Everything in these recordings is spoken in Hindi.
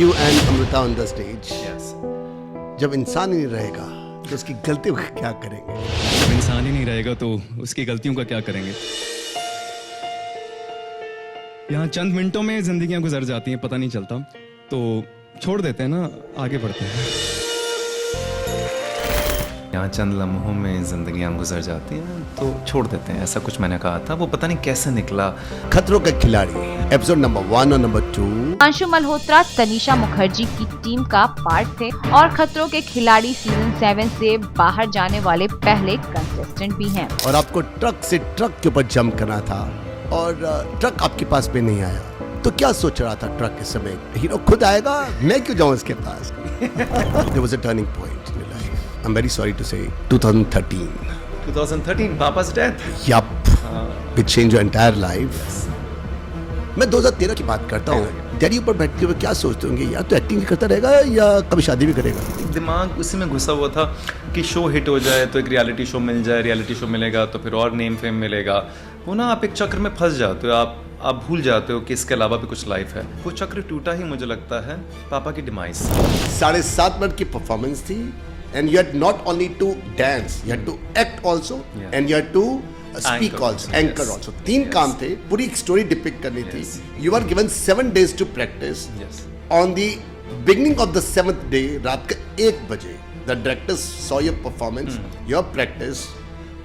You and Amrita on the stage. Yes. जब इंसान ही नहीं रहेगा तो उसकी गलतियों का क्या करेंगे? जब इंसान ही नहीं रहेगा तो उसकी गलतियों का क्या करेंगे? यहाँ चंद मिनटों में जिंदगियां गुजर जाती हैं, पता नहीं चलता, तो छोड़ देते हैं ना, आगे बढ़ते हैं। यहाँ चंद लम्हों में जिंदगियां गुजर जाती हैं तो छोड़ देते हैं, ऐसा कुछ मैंने कहा था, वो पता नहीं कैसे निकला। खतरों के खिलाड़ी एपिसोड नंबर 1 और नंबर 2। अंशु मल्होत्रा तनीषा मुखर्जी की टीम का पार्ट थे और खतरों के खिलाड़ी सीजन 7 से बाहर जाने वाले पहले कंटेस्टेंट भी हैं। और आपको ट्रक से ट्रक के ऊपर जंप करना था और ट्रक आपके पास में नहीं आया, तो क्या सोच रहा था ट्रक के समय? हीरो खुद आएगा, मैं क्यों जाऊं उसके पास? There was a turning point in your life. I'm very sorry to say 2013. 2013 पापा's death. Yup. It changed your entire life. मैं 2013 की बात करता हूँ। डैडी ऊपर बैठते हुए क्या सोचते होंगे, यार तो एक्टिंग करता रहेगा या कभी शादी भी करेगा? दिमाग उसी में घुसा हुआ था कि शो हिट हो जाए तो एक रियलिटी शो मिल जाए, रियलिटी शो मिलेगा तो फिर और नेम फेम मिलेगा। वो ना आप एक चक्र में फंस जाते हो, आप भूल जाते हो कि इसके अलावा भी कुछ लाइफ है। वो चक्र टूटा ही मुझे लगता है पापा की डिमाइस। 7.5 मिनट की परफॉर्मेंस थी and you had not only to dance, you had to act also, Yeah. and you had to speak Anchor also, also, anchor yes. also. 3 Yes. काम थे, पूरी एक स्टोरी डिपिक्ट करनी थी। Yes. You were given 7 days to practice. Yes. On the beginning of the 7th day, रात के 1 बजे, the directors saw your performance, your practice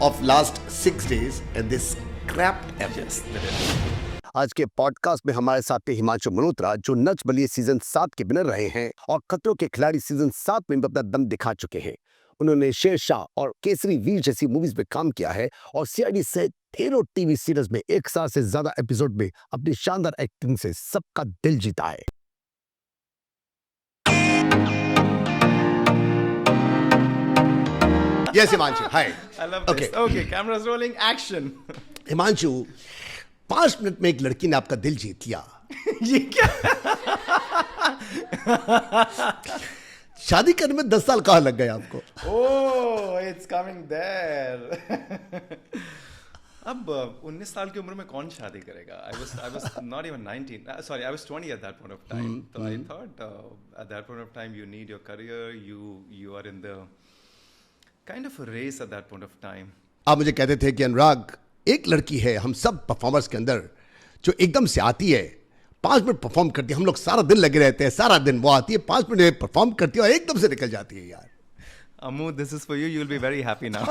of last 6 days, and they scrapped everything. Yes. आज के पॉडकास्ट में हमारे साथ थे हिमांशु मल्होत्रा, जो नच बलिए सीजन 7 के विनर रहे हैं और खतरों के खिलाड़ी सीजन 7 में भी अपना दम दिखा चुके हैं। उन्होंने शेरशाह और केसरी वीर जैसी मूवीज में काम किया है और सीआईडी सहित ढेरों टीवी सीरीज में 1 साल से ज्यादा एपिसोड में अपनी शानदार एक्टिंग से सबका दिल जीता है। Yes, Himanshu, hi. I love this. Okay, cameras rolling, action. Himanshu, 5 minute में एक लड़की ने आपका दिल जीत लिया। ये क्या? शादी करने में 10 साल कहाँ लग गए आपको? Oh, it's coming there. अब 19 साल की उम्र में कौन शादी करेगा? I was not even 19. Sorry, I was 20 at that point of time. So I thought at that point of time you need your career. You are in the kind of a race at that point of time. आप मुझे कहते थे कि अनुराग, एक लड़की है हम सब परफॉर्मर्स के अंदर जो एकदम से आती है, 5 मिनट परफॉर्म करती है, हम लोग सारा दिन लगे रहते हैं, सारा दिन वो आती है, 5 मिनट में परफॉर्म करती है और एकदम से निकल जाती है। यार Amu, this is for you. You'll be very happy now.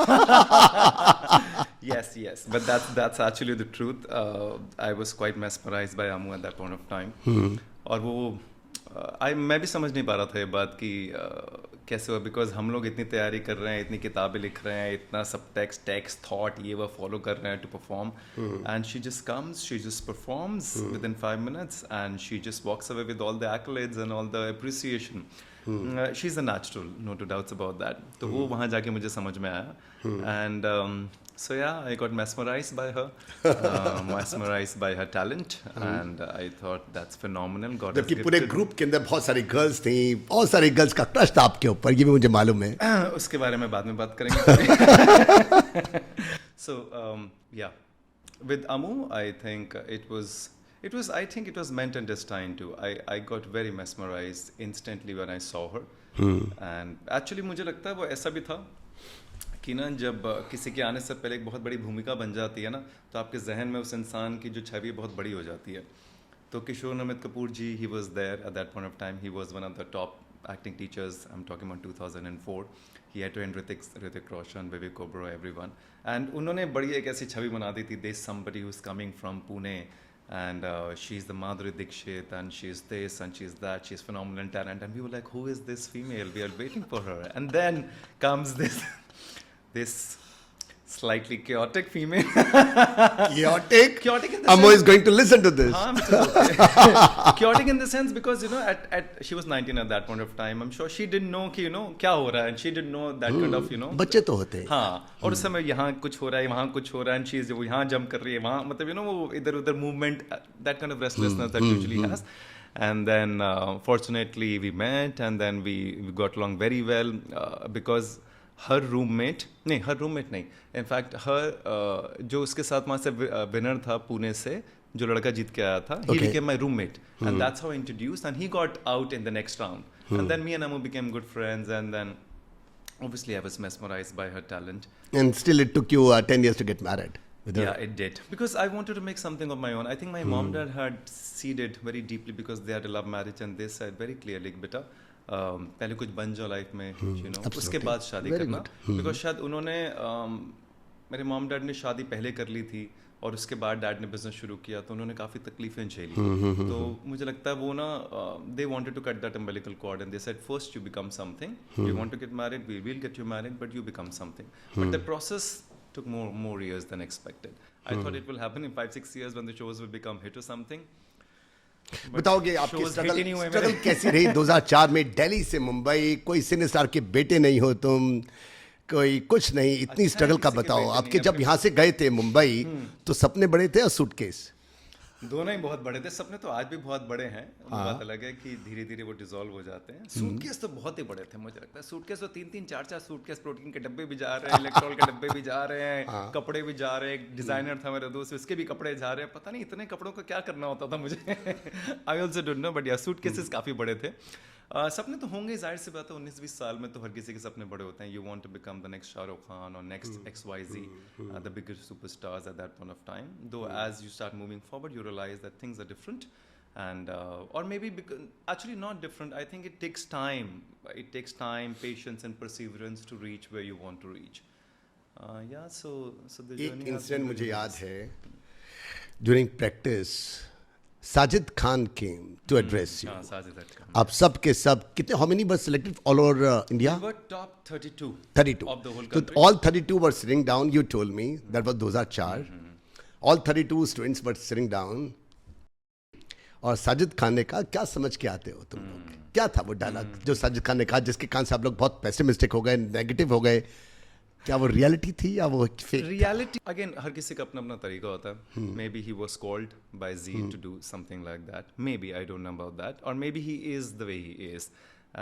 Yes. But that's actually the truth. I was quite mesmerized by Amu at that point of time. और वो मैं भी समझ नहीं पा रहा था ये बात कि कैसे हुआ, बिकॉज हम लोग इतनी तैयारी कर रहे हैं, इतनी किताबें लिख रहे हैं, इतना सब टेक्स्ट थॉट ये वो फॉलो कर रहे हैं to perform, and she just comes, she just performs within 5 minutes and she just walks away with all the accolades and all the appreciation. She is a natural, no two doubts about that. तो वो वहाँ जाके मुझे समझ में आया, and so yeah, I got mesmerized by her, mesmerized by her talent, and I thought that's phenomenal. God has जबकि पूरे gifted ग्रुप के अंदर बहुत सारी गर्ल्स थी, बहुत सारी गर्ल्स का क्रश था आपके ऊपर, ये भी मुझे मालूम है। उसके बारे में बाद में बात करेंगे. So yeah, with Amu, I think it was meant and destined to. I got very mesmerized instantly when I saw her, and actually मुझे लगता है वो ऐसा भी था कि ना, जब किसी के आने से पहले एक बहुत बड़ी भूमिका बन जाती है ना, तो आपके जहन में उस इंसान की जो छवि बहुत बड़ी हो जाती है. तो किशोर नमित कपूर जी, he was there at that point of time. He was one of the top acting teachers. I'm talking about 2004. He had trained Hrithik Roshan, Vivek Oberoi, everyone. And उन्होंने बड़ी एक ऐसी छवि बना दी थी, there's somebody who's coming from Pune, and she's the Madhuri Dixit, and she's this and she's that, she's phenomenal talent, and we were like, who is this female? We are waiting for her, and then comes this slightly chaotic female. Chaotic? Chaotic in the Amu sense, is going to listen to this. chaotic in the sense because at she was 19 at that point of time. I'm sure she didn't know कि क्या हो रहा है, and she didn't know that kind of बच्चे तो होते हैं। हाँ, और उस समय यहाँ कुछ हो रहा है, वहाँ कुछ हो रहा है, and she's वो यहाँ जंप कर रही है, वहाँ मतलब वो इधर उधर movement, that kind of restlessness that usually has. And then fortunately we met, and then we got along very well because her roommate नहीं, इनफैक्ट हर जो उसके साथ वहाँ से विनर था पुणे से, जो लड़का जीत के आया था, he became my roommate, and that's how I introduced, and he got out in the next round, and then me and Amu became good friends, and then obviously I was mesmerized by her talent. And still it took you 10 years to get married with her. Yeah, it did. Because I wanted to make something of my own. I think my mom and dad had seeded very deeply because they had a love marriage, and they said very clearly, beta, पहले कुछ बन जाओ लाइफ में, you know, उसके बाद शादी करना. Because शायद उन्होंने मेरे मॉम डैड ने शादी पहले कर ली थी और उसके बाद डैड ने बिजनेस शुरू किया, तो उन्होंने काफ़ी तकलीफें झेली. तो मुझे लगता है वो ना they wanted to cut that umbilical cord and they said first you become something, you want to get married, we will get you married, but you become something. But the process took more years than expected. I thought it will happen in 5-6 years when the shows will become hit or something. बताओगे आपकी shows hit ही नहीं हुए स्ट्रगल मेरे. कैसी रही 2004 में दिल्ली से मुंबई, कोई सिने स्टार के बेटे नहीं हो तुम, कोई कुछ नहीं, इतनी अच्छा, स्ट्रगल का किसी के बताओ. बेटे आपके नहीं, जब अपने- यहाँ से गए थे मुंबई तो सपने बड़े थे और सूटकेस? दोनों ही बहुत बड़े थे. सपने तो आज भी बहुत बड़े हैं. बात अलग है कि धीरे धीरे वो डिसॉल्व हो जाते हैं. सूटकेस तो बहुत ही बड़े थे. मुझे लगता है सूटकेस तो 3-3, 4-4 सूटकेस, प्रोटीन के डब्बे भी जा रहे हैं, इलेक्ट्रॉल के डब्बे भी जा रहे हैं, कपड़े भी जा रहे हैं. एक डिजाइनर था मेरा दोस्त, उसके भी कपड़े जा रहे हैं. पता नहीं इतने कपड़ों का क्या करना होता था मुझे. I also don't know, but या सूटकेसेस काफ़ी बड़े थे. सपने तो होंगे, जाहिर सी बात है. 19-20 साल में तो हर किसी के सपने बड़े होते हैं. You want to become the next Shahrukh Khan और next XYZ, the biggest superstars at that point of time. Though as you start moving forward, you realize that things are different, and or maybe actually not different. I think it takes time, patience and perseverance to reach where you want to reach. Yeah, so the एक journey has इंसिडेंट been मुझे really याद nice. है. During practice Sajid Khan came to address you. हाँ, साजिद खान. आप सब के सब कितने, how many were selected all over India? We were top 32 32 of the whole So country. all 32 were sitting down. You told me that was 2004. All 32 students were sitting down. और साजिद खान ने कहा, क्या समझ के आते हो तुम लोग? क्या था वो डायलॉग जो साजिद खान ने कहा, जिसके कान से आप लोग बहुत पेसिमिस्टिक हो गए, नेगेटिव हो गए? क्या वो रियलिटी थी या वो फेक? Reality, again, हर किसी का अपना अपना तरीका होता है. Maybe he was called by Z to do something like that. Maybe, I don't know about that. Or maybe he is the way he is.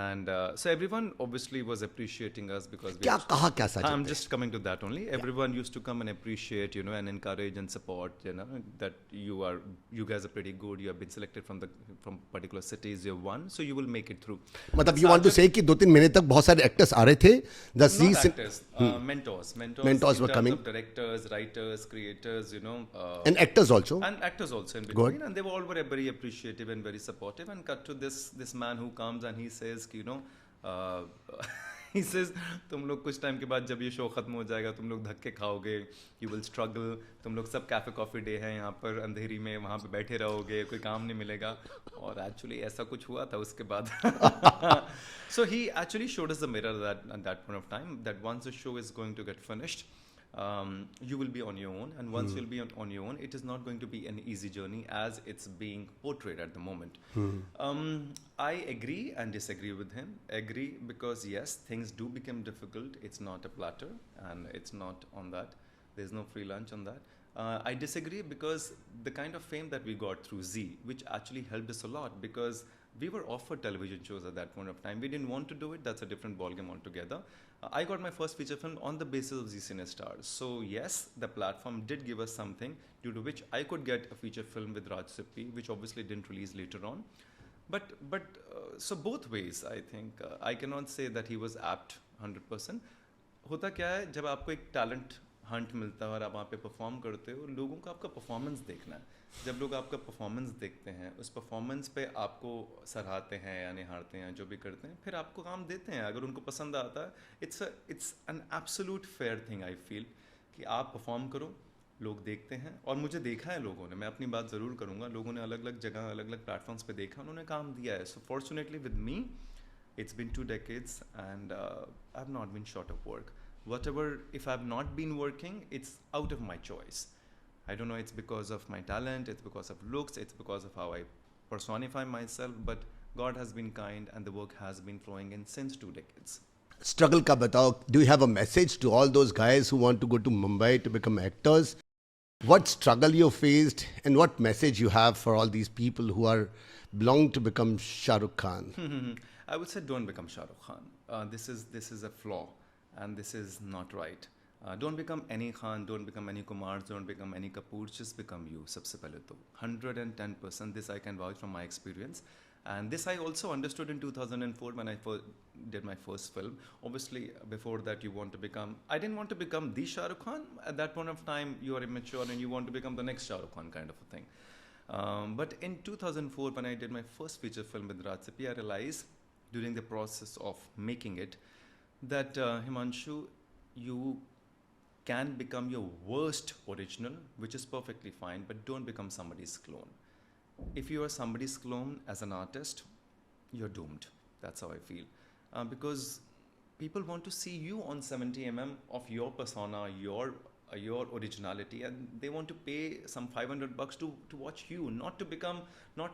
And so everyone obviously was appreciating us because we क्या actually- कहा क्या साजिद I'm ने? just coming to that only. Everyone used to come and appreciate, you know, and encourage and support, you know, that you guys are pretty good. You have been selected from particular cities. You have won, so you will make it through. मतलब you want to say कि 2-3 महीने तक बहुत सारे एक्टर्स आ रहे थे? The Not Z actors, mentors Mentors in were terms coming. of directors, writers, creators, you know, and actors also. and actors also in between, and they all were very appreciative and very supportive. And cut to this man who comes and he says, you know, he says, तुम लोग कुछ टाइम के बाद जब ये शो खत्म हो जाएगा, तुम लोग धक्के खाओगे, you will struggle, तुम लोग सब कैफे कॉफी डे है यहाँ पर अंधेरी में, वहाँ पे बैठे रहोगे, कोई काम नहीं मिलेगा. और एक्चुअली ऐसा कुछ हुआ था उसके बाद. So he actually showed us the mirror that at that point of time, that once the show is going to get finished, you will be on your own, and once you'll be on your own, it is not going to be an easy journey as it's being portrayed at the moment. I agree and disagree with him. Agree because yes, things do become difficult. It's not a platter, and it's not on that. There's no free lunch on that. I disagree because the kind of fame that we got through Z, which actually helped us a lot, because we were offered television shows at that point of time. We didn't want to do it. That's a different ballgame altogether. I got my first feature film on the basis of Z Cine Stars. So yes, the platform did give us something due to which I could get a feature film with Raj Sippi, which obviously didn't release later on. But so both ways, I think I cannot say that he was apt 100%. होता क्या है, जब आपको एक talent hunt मिलता है और आप वहाँ पे perform करते हो, लोगों को आपका performance देखना है. जब लोग आपका परफॉर्मेंस देखते हैं, उस परफॉर्मेंस पे आपको सराहते हैं या निहारते हैं, जो भी करते हैं, फिर आपको काम देते हैं. अगर उनको पसंद आता है, it's an absolute fair thing. I feel कि आप परफॉर्म करो, लोग देखते हैं. और मुझे देखा है लोगों ने, मैं अपनी बात ज़रूर करूँगा, लोगों ने अलग अलग जगह अलग अलग प्लेटफॉर्म्स पे देखा, उन्होंने काम दिया है. So fortunately with me, it's been 2 decades and I've not been short of work. Whatever, if I've not been working, it's out of my choice. I don't know, it's because of my talent, it's because of looks, it's because of how I personify myself, but God has been kind and the work has been flowing in since 2 decades. Struggle का बताओ. Do you have a message to all those guys who want to go to Mumbai to become actors? What struggle you faced and what message you have for all these people who are belong to become Shah Rukh Khan? I would say don't become Shah Rukh Khan. This is a flaw and this is not right. Don't become any Khan, don't become any Kumars, don't become any Kapoors, just become you. सबसे पहले तो 110%. This I can vouch from my experience. And this I also understood in 2004 when I did my first film. Obviously, before that, you want to become. I didn't want to become the Shah Rukh Khan. At that point of time, you are immature and you want to become the next Shah Rukh Khan kind of a thing. But in 2004, when I did my first feature film with Raj Sippy, I realized during the process of making it that Himanshu, you can become your worst original, which is perfectly fine, but don't become somebody's clone. If you are somebody's clone as an artist, you're doomed. That's how I feel. Because people want to see you on 70 of your persona, your originality, and they want to pay some $500 to watch you, not to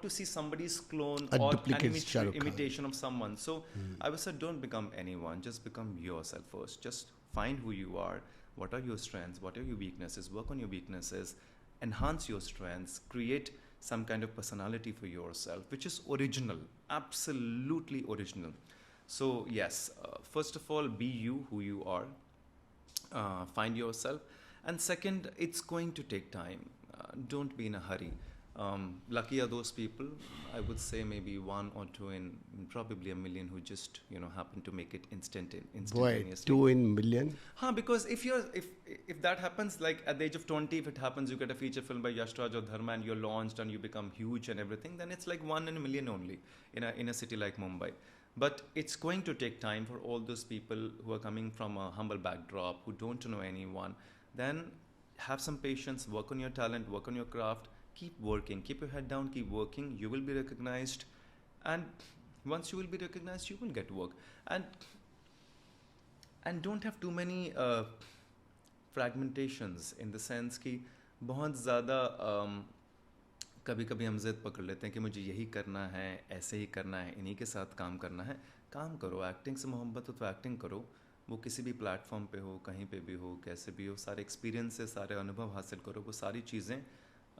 see somebody's clone A or duplicate Shah Rukh Khan. imitation of someone. So I would say don't become anyone, just become yourself first. Just find who you are, what are your strengths, what are your weaknesses, work on your weaknesses, enhance your strengths, create some kind of personality for yourself, which is original, absolutely original. So yes, first of all, be you, who you are, find yourself. And second, it's going to take time. Don't be in a hurry. Lucky are those people, I would say maybe one or two in probably a million who just happen to make it Boy, instantaneously. 2 in million. Because if that happens, like at the age of 20, if it happens, you get a feature film by Yash Raj or Dharma and you're launched and you become huge and everything, then it's like 1 in a million only in a city like Mumbai. But it's going to take time for all those people who are coming from a humble backdrop, who don't know anyone. Then have some patience, work on your talent, work on your craft, keep working, keep your head down, keep working. You will be recognized, and once you will be recognized, you will get work. And don't have too many fragmentations in the sense कि बहुत ज़्यादा कभी कभी हम जिद पकड़ लेते हैं कि मुझे यही करना है, ऐसे ही करना है, इन्हीं के साथ काम करना है. काम करो, एक्टिंग से मोहब्बत हो तो एक्टिंग करो. वो किसी भी प्लेटफॉर्म पे हो, कहीं पे भी हो, कैसे भी हो, सारे एक्सपीरियंस से सारे अनुभव हासिल करो. वो सारी चीज़ें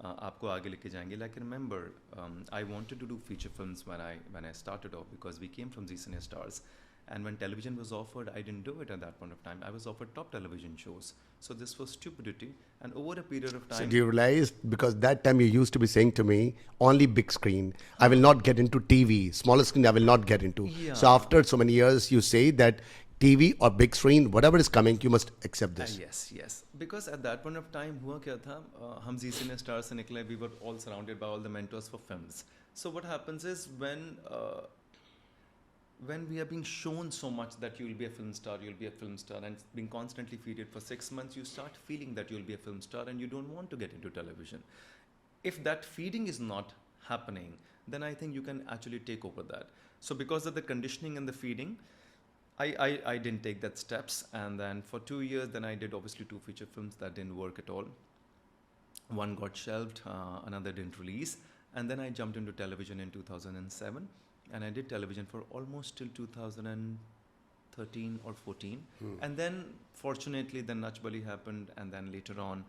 आपको आगे लेके जाएंगे. Like remember, I wanted to do feature films when I started off because we came from Zee Cine Stars. And when television was offered, I didn't do it at that point of time. I was offered top television shows. So this was stupidity. And over a period of time... So do you realize, because that time you used to be saying to me, only big screen. I will not get into TV. Smaller screen I will not get into. Yeah. So after so many years, you say that TV or big screen, whatever is coming, you must accept this. Yes. Because at that point of time, हुआ क्या था? हम Zee Cine Stars से निकले, we were all surrounded by all the mentors for films. So what happens is when we are being shown so much that you'll be a film star, and being constantly feeded for 6 months, you start feeling that you'll be a film star and you don't want to get into television. If that feeding is not happening, then I think you can actually take over that. So because of the conditioning and the feeding, I didn't take that steps. And then for 2 years, then I did obviously 2 feature films that didn't work at all. One got shelved, another didn't release. And then I jumped into television in 2007. And I did television for almost till 2013 or 14. And then, fortunately, then Nach Bali happened. And then later on,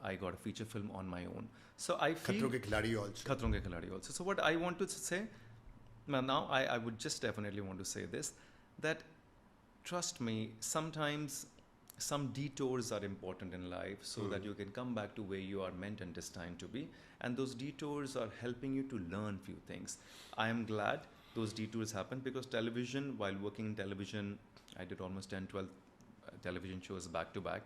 I got a feature film on my own. So I feel... Khatron Ke Khiladi also. Khatron Ke Khiladi also. So what I want to say, now I would just definitely want to say this, that trust me, sometimes some detours are important in life so that you can come back to where you are meant and destined to be. And those detours are helping you to learn few things. I am glad those detours happened because television, while working in television, I did almost 10, 12 television shows back to back.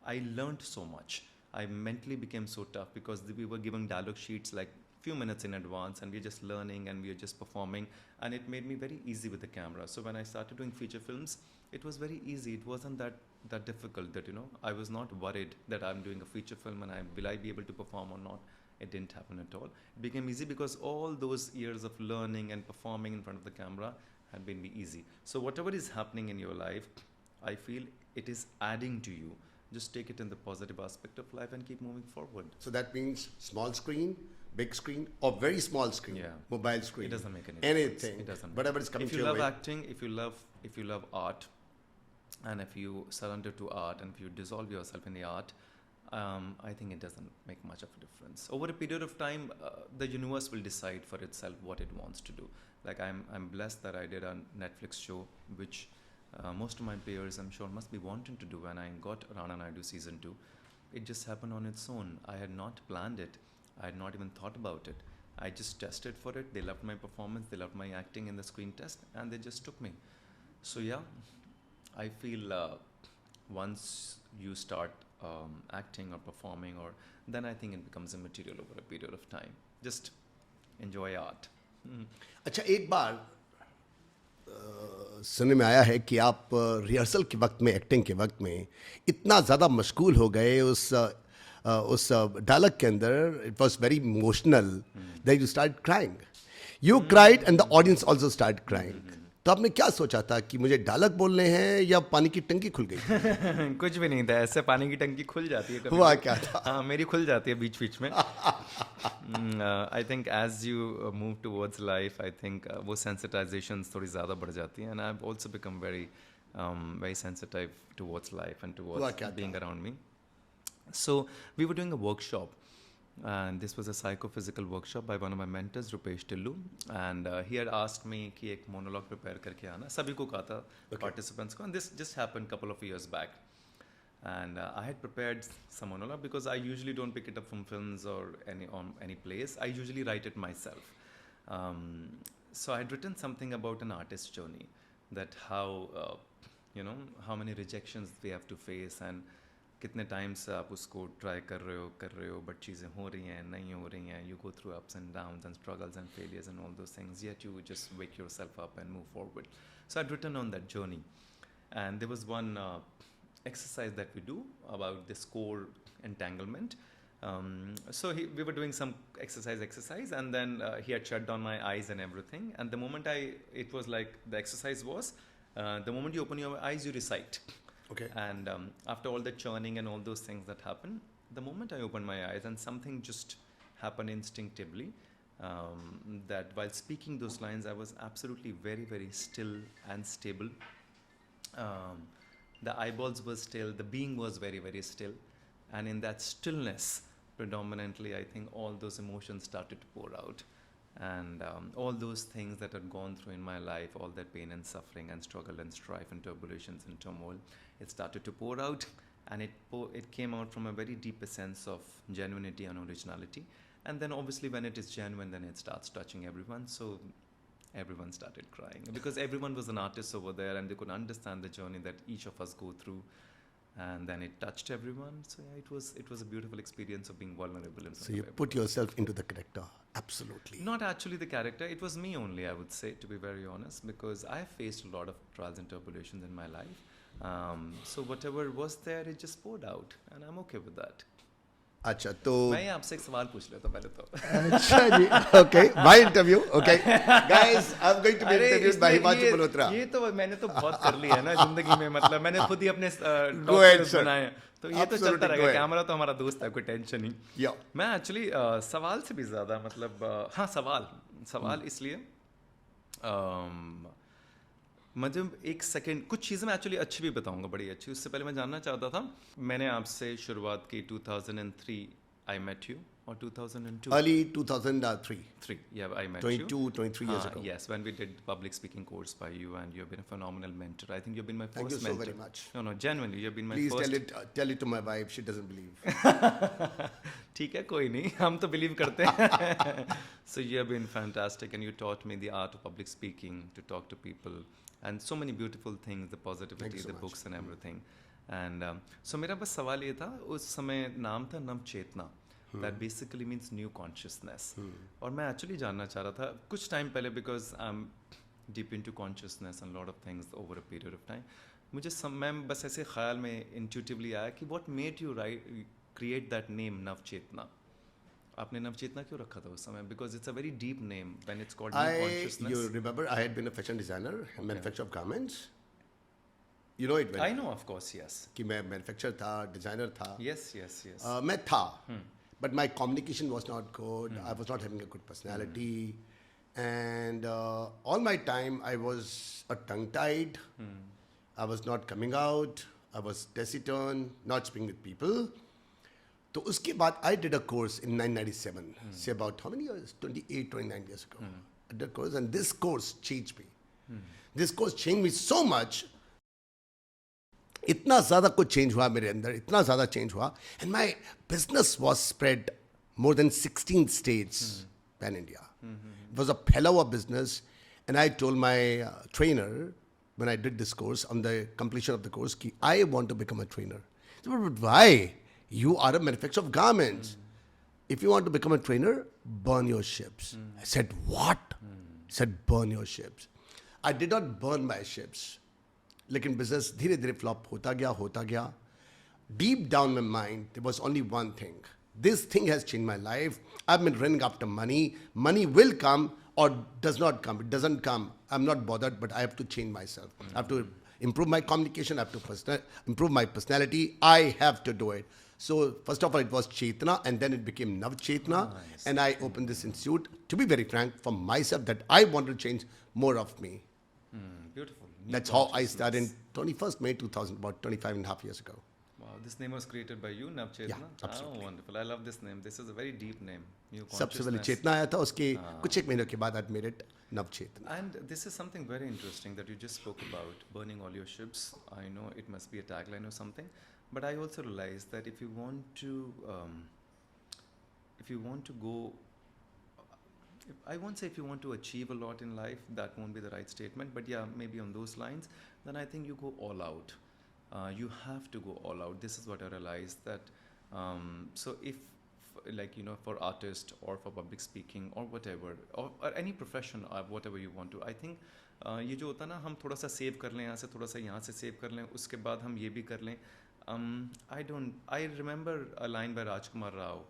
I learned so much. I mentally became so tough because we were given dialogue sheets like few minutes in advance and we're just learning and we're just performing, and it made me very easy with the camera. So when I started doing feature films, it was very easy. It wasn't that difficult that, I was not worried that I'm doing a feature film and will I be able to perform or not. It didn't happen at all. It became easy because all those years of learning and performing in front of the camera had been easy. So whatever is happening in your life, I feel it is adding to you. Just take it in the positive aspect of life and keep moving forward. So that means small screen, big screen, or very small screen, mobile screen. It doesn't make any anything. difference. It doesn't. Whatever is coming if to you your love way. acting, if you love art, and if you surrender to art and if you dissolve yourself in the art, I think it doesn't make much of a difference. Over a period of time, the universe will decide for itself what it wants to do. Like I'm blessed that I did a Netflix show which most of my peers, I'm sure, must be wanting to do. And I got Rana Naidu season 2. It just happened on its own. I had not planned it. I had not even thought about it. I just tested for it. They loved my performance. They loved my acting in the screen test, and they just took me. So yeah, I feel once you start acting or performing, or then I think it becomes a material over a period of time. Just enjoy art. अच्छा, एक बार सुनने में आया है कि आप रिहर्सल के वक्त में, एक्टिंग के वक्त में इतना ज़्यादा मशगूल हो गए उस डायलॉग के अंदर, it was very emotional that you start crying. You cried and the audience also start crying. तो आपने क्या सोचा था कि मुझे डायलॉग बोलने हैं या पानी की टंकी खुल गई? कुछ भी नहीं था, ऐसे पानी की टंकी खुल जाती है कभी. हुआ क्या था? हाँ, मेरी खुल जाती है बीच बीच में. I think as you move towards life, I think वो सेंसिटाइजेशन थोड़ी ज़्यादा बढ़ जाती है. And I have also become very sensitive towards life and towards being around me. So we were doing a workshop, and this was a psychophysical workshop by one of my mentors, Rupesh Tillu, and he had asked me कि एक monologue prepare करके आना. सभी को कहा था, participants को, and this just happened couple of years back. And I had prepared some monologue because I usually don't pick it up from films or any plays. I usually write it myself. So I had written something about an artist's journey, that how how many rejections they have to face, and कितने टाइम से आप उसको ट्राई कर रहे हो बट चीज़ें हो रही हैं, नहीं हो रही हैं. You go through ups and downs and struggles and failures and all those things, yet you just wake yourself up and move forward. So I had written on that journey, and there was one exercise that we do about this core entanglement. So we were doing some exercise, and then he had shut down my eyes and everything. And the moment it was like the exercise was, the moment you open your eyes, you recite. Okay. And after all the churning and all those things that happen, the moment I opened my eyes, and something just happened instinctively, that while speaking those lines, I was absolutely very, very still and stable. The eyeballs were still, the being was very, very still. And in that stillness, predominantly, I think all those emotions started to pour out. And all those things that had gone through in my life, all that pain and suffering and struggle and strife and turbulations and turmoil, it started to pour out. And it came out from a very deep sense of genuinity and originality. And then obviously when it is genuine, then it starts touching everyone. So everyone started crying because everyone was an artist over there, and they could understand the journey that each of us go through, and then it touched everyone. So yeah, it was a beautiful experience of being vulnerable in front So you of everyone. put yourself into the character. Absolutely. Not actually the character, it was me only, I would say, to be very honest, because I have faced a lot of trials and tribulations in my life. So whatever was there, it just poured out, and I'm okay with that. अच्छा, तो मैं आपसे एक सवाल पूछ लेता हूँ पहले तो. अच्छा जी, okay, my interview. Okay guys, I am going to be interviewed by Himanshu Malhotra. ये तो मैंने तो बहुत कर लिया है ना जिंदगी में, मतलब मैंने खुद ही अपने Go ahead, टॉप sir. बनाए हैं, तो ये तो Absolutely, चलता go रहेगा. ahead. कैमरा तो हमारा दोस्त है, कोई टेंशन नहीं. या मैं एक्चुअली सवाल से भी ज़्यादा, मतलब हाँ, सवाल इसलिए मतलब एक सेकंड, कुछ चीज़ें मैं एक्चुअली अच्छी भी बताऊंगा, बड़ी अच्छी. उससे पहले मैं जानना चाहता था, मैंने आपसे शुरुआत की 2003 I met you, or 2002? early 2003. Yeah, I met 22, you. 23 years ago. Yes, when we did public speaking course by you, and you have been a phenomenal mentor. I think you've been my Thank first you so mentor. very much. No, genuinely, you've been my Please first. tell it to my wife. She doesn't believe. ठीक है, कोई नहीं, हम तो believe करते हैं. So you have been fantastic, and you taught me the art of public speaking, to talk to people, and so many beautiful things, the positivity, so the much. books and everything. And so मेरा बस सवाल ये था, उस समय नाम था नव चेतना. That basically means new consciousness. और मैं actually जानना चाह रहा था कुछ टाइम पहले, because I'm deep into consciousness and a lot of things over a period of time. मैं बस ऐसे ख्याल में intuitively आया कि what made you create that name नव चेतना? आपने नव चेतना क्यों रखा था उस समय? Because it's a very deep name when it's called new consciousness. You remember I had been a fashion designer, a manufacturer of garments. You know it very I well. know, of course, yes. कि मैं manufacturer था, designer था. Yes. मैं था. But my communication was not good. I was not having a good personality. And all my time I was a tongue-tied. I was not coming out. I was taciturn, not speaking with people. So उसके बाद I did a course in 1997. Say about how many years? 28, 29 years ago. I did a course, and this course changed me. This course changed me so much इतना ज़्यादा कुछ चेंज हुआ मेरे अंदर, इतना ज़्यादा चेंज हुआ, and my business was spread more than 16 states pan India. It was a fellow of business, and I told my trainer when I did this course, on the completion of the course, ki I want to become a trainer. He said, but why? You are a manufacturer of garments. If you want to become a trainer, burn your ships. I said, what? He said, burn your ships. I did not burn my ships. लेकिन business धीरे धीरे flop होता गया. Deep down my mind, there was only one thing. This thing has changed my life. I've been running after money. Money will come or does not come. It doesn't come. I'm not bothered, but I have to change myself. I have to improve my communication. I have to improve my personality. I have to do it. So first of all, it was Chetna, and then it became Nav Chetna. Nice. And I opened this institute, to be very frank, for myself, that I want to change more of me. Beautiful. New That's how I consciousness. started in 21st May 2000, about 25 and a half years ago. Wow, this name was created by you, Navchetna? Yeah, absolutely. Oh, wonderful. I love this name. This is a very deep name. New सबसे पहले consciousness. चेतना आया था, उसके कुछ एक महीनों के बाद I made it नव चेतना. And this is something very interesting that you just spoke about, burning all your ships. I know it must be a tagline or something, but I also realized that if you want to go, I won't say if you want to achieve a lot in life, that won't be the right statement, but yeah, maybe on those lines, then I think you go all out. You have to go all out. This is what I realized that. So if like for artist or for public speaking or whatever or any profession or whatever you want to, I think ये जो होता है ना, हम थोड़ा सा सेव कर लें यहाँ से, थोड़ा सा यहाँ से सेव कर लें, उसके बाद हम ये भी कर लें. I remember a line by राजकुमार राव.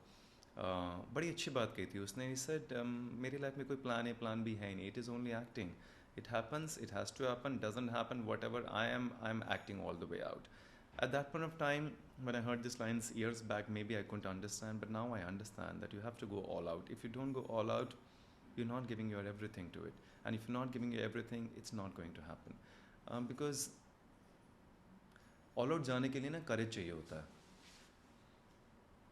बड़ी अच्छी बात कही थी उसने. He said मेरी लाइफ में कोई प्लान है, प्लान भी है नहीं. It is only acting. It happens, it has to happen, doesn't happen, whatever, I'm acting all the way out. At that point of time, when I heard these lines years back, maybe I couldn't understand, but now I understand that you have to go all out. If you don't go all out, you're not giving your everything to it. And if you're not giving your everything, it's not going to happen. Because all out जाने के लिए ना courage चाहिए होता है.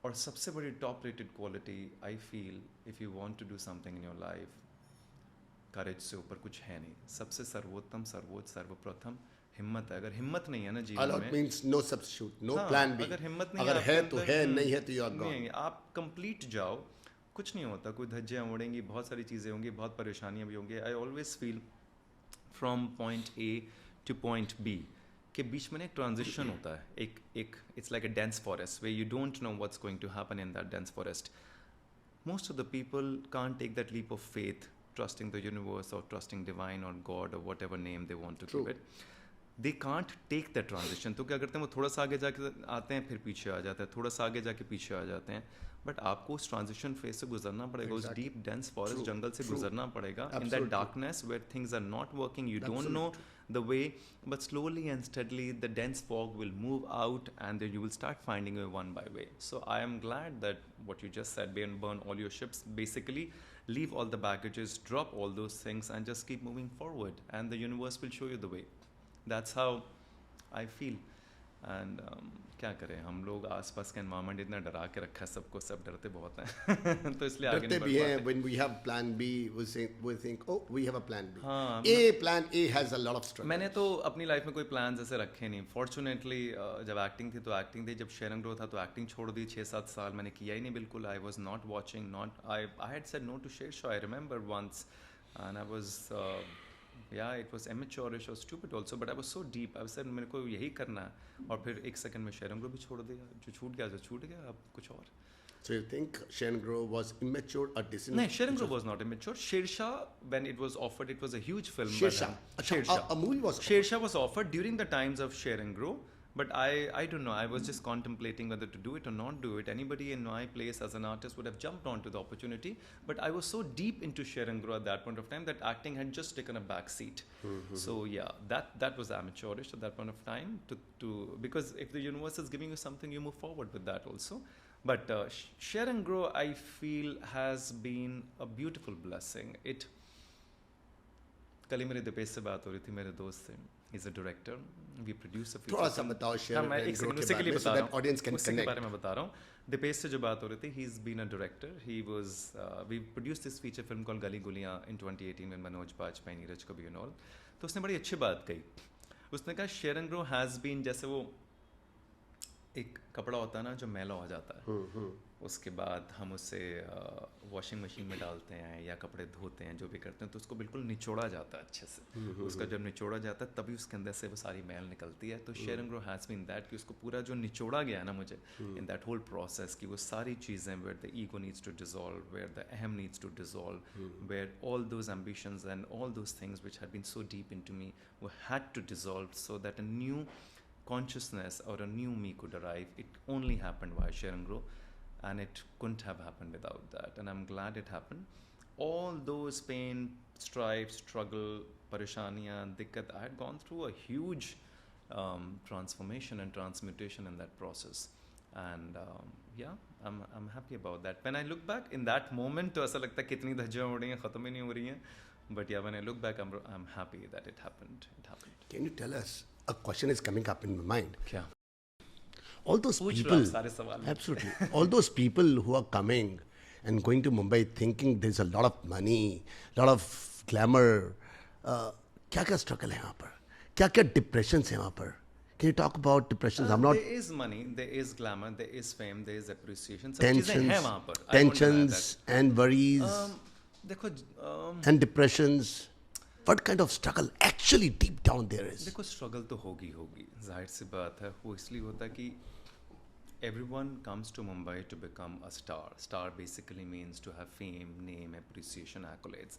और सबसे बड़ी top rated quality, I feel, if you want to do something in your life, करेज से ऊपर कुछ है नहीं. सबसे सर्वोत्तम, सर्वोच्च, सर्वप्रथम हिम्मत है. अगर हिम्मत नहीं है ना All जीवन out में, means no substitute, no हाँ, plan B. अगर हिम्मत नहीं अगर आपके है तो अंदर, है, नहीं है तो you are नहीं, gone. आप कंप्लीट जाओ, कुछ नहीं होता. कोई धज्जियाँ उड़ेंगी, बहुत सारी चीज़ें होंगी, बहुत परेशानियाँ भी होंगी. I always feel from point A to point B के बीच में ना एक ट्रांजिशन होता है. एक it's like a dense forest where you don't know what's going to happen in that dense forest. Most of the people can't take that leap of faith, trusting the universe or trusting divine or God or whatever name they want to True. give it. They can't take that transition. तो क्या करते हैं, वो थोड़ा सा आगे जाके आते हैं, फिर पीछे आ जाते हैं, थोड़ा सा आगे जाके पीछे आ जाते हैं. बट आपको उस ट्रांजिशन फेज से गुजरना पड़ेगा, उस डीप डेंस फॉरेस्ट True. जंगल से True. गुजरना पड़ेगा. In that Absolutely. Darkness where things are not working, you don't Absolutely. know the way, but slowly and steadily the dense fog will move out and then you will start finding a one by way. So I am glad that what you just said, burn all your ships, basically leave all the baggages, drop all those things and just keep moving forward and the universe will show you the way. That's how I feel. And क्या करें, हम लोग आसपास का एनवायरनमेंट इतना डरा के रखा है सबको, सब डरते बहुत हैं. तो इसलिए आगे डरते नहीं भी बढ़ हैं. पाते. When we have plan B, we think, oh, we have a plan B. हाँ, Plan A has a lot of struggle. मैंने तो अपनी लाइफ में कोई प्लान ऐसे रखे नहीं. फॉर्चुनेटली जब एक्टिंग थी तो एक्टिंग थी, जब शेयर एंड ग्रो था तो एक्टिंग छोड़ दी. 6-7 साल मैंने किया ही नहीं बिल्कुल. I was not watching, I had said no to share show. I remember once and I was it was amateurish or stupid also, but I was so deep. I said मेरे को यही करना है. और फिर एक सेकंड में शेयर एंड ग्रो भी छोड़ दिया. जो छूट गया जो छूट गया, अब कुछ और. So you think Shane Grow was immature or disinterested? No, Sharon Grove was not immature. Shersha, when it was offered, it was a huge film. by Shersha. them. अच्छा, Shersha. Amul was Shersha was offered during the times of Sharon Grove, but I don't know. I was just contemplating whether to do it or not do it. Anybody in my place as an artist would have jumped onto the opportunity, but I was so deep into Sharon Grove at that point of time that acting had just taken a back seat. So yeah, that was amateurish at that point of time. Because if the universe is giving you something, you move forward with that also. But Share and Grow, I feel, has been a beautiful blessing. कल ही मेरे दिपेश से बात हो रही थी, मेरे दोस्त से. He's a director. We produce a feature थोड़ा सा film. बताओ Share हाँ, मैं and एक Grow सेकंड के उसी के बारे लिए में, so बता that रहा हूँ. audience can उसी के connect. बारे में बता रहा हूँ. दिपेश से जो बात हो रही थी, he's been a director. We produced this feature film called गली गुलियाँ in 2018 when Manoj Bajpayee, Neeraj Kapoor and all. तो उसने बड़ी अच्छी बात कही. उसने कहा शेरन ग्रो हैज़ बीन, जैसे वो एक कपड़ा होता है ना जो मैला हो जाता है, उसके बाद हम उसे वॉशिंग मशीन में डालते हैं या कपड़े धोते हैं, जो भी करते हैं, तो उसको बिल्कुल निचोड़ा जाता है अच्छे से। उसका जब निचोड़ा जाता है तभी उसके अंदर से वो सारी मैल निकलती है। तो शेरन ग्रो हैज़ बीन दैट, कि उसको पूरा जो निचोड़ा गया ना मुझे इन दैट होल प्रोसेस, कि वो सारी चीज़ें where the ego needs to dissolve, where the अहम needs to dissolve, where all those ambitions and all those things which had been so deep into me वो had to dissolve so that a new consciousness or a new me could arrive. It only happened via Share and Grow, and it couldn't have happened without that. And I'm glad it happened. All those pain, strife, struggle, parishaniyan, dikkat, I had gone through a huge transformation and transmutation in that process. And yeah, I'm happy about that. When I look back in that moment, तो ऐसा लगता है कितनी धज्जियाँ उड़ रही हैं, ख़त्म ही नहीं हो रही हैं. But yeah, when I look back, I'm happy that it happened. It happened. Can you tell us? A question is coming up in my mind. क्या? All those पूछ लो people, आप सारे सवाल. absolutely, all those people who are coming and going to Mumbai thinking there's a lot of money, lot of glamour. क्या struggle है वहाँ पर? क्या depressions हैं वहाँ पर? Can you talk about depressions? I'm not. There is money, there is glamour, there is fame, there is appreciation. सब चीज़ें हैं Tensions, वहाँ पर. I won't deny tensions and worries that. देखो and depressions. What kind of struggle actually deep down there is? देखो स्ट्रगल तो होगी, जाहिर सी बात है. वो इसलिए होता है कि everyone comes to Mumbai to become a star. Star basically means to have fame, name, appreciation, accolades.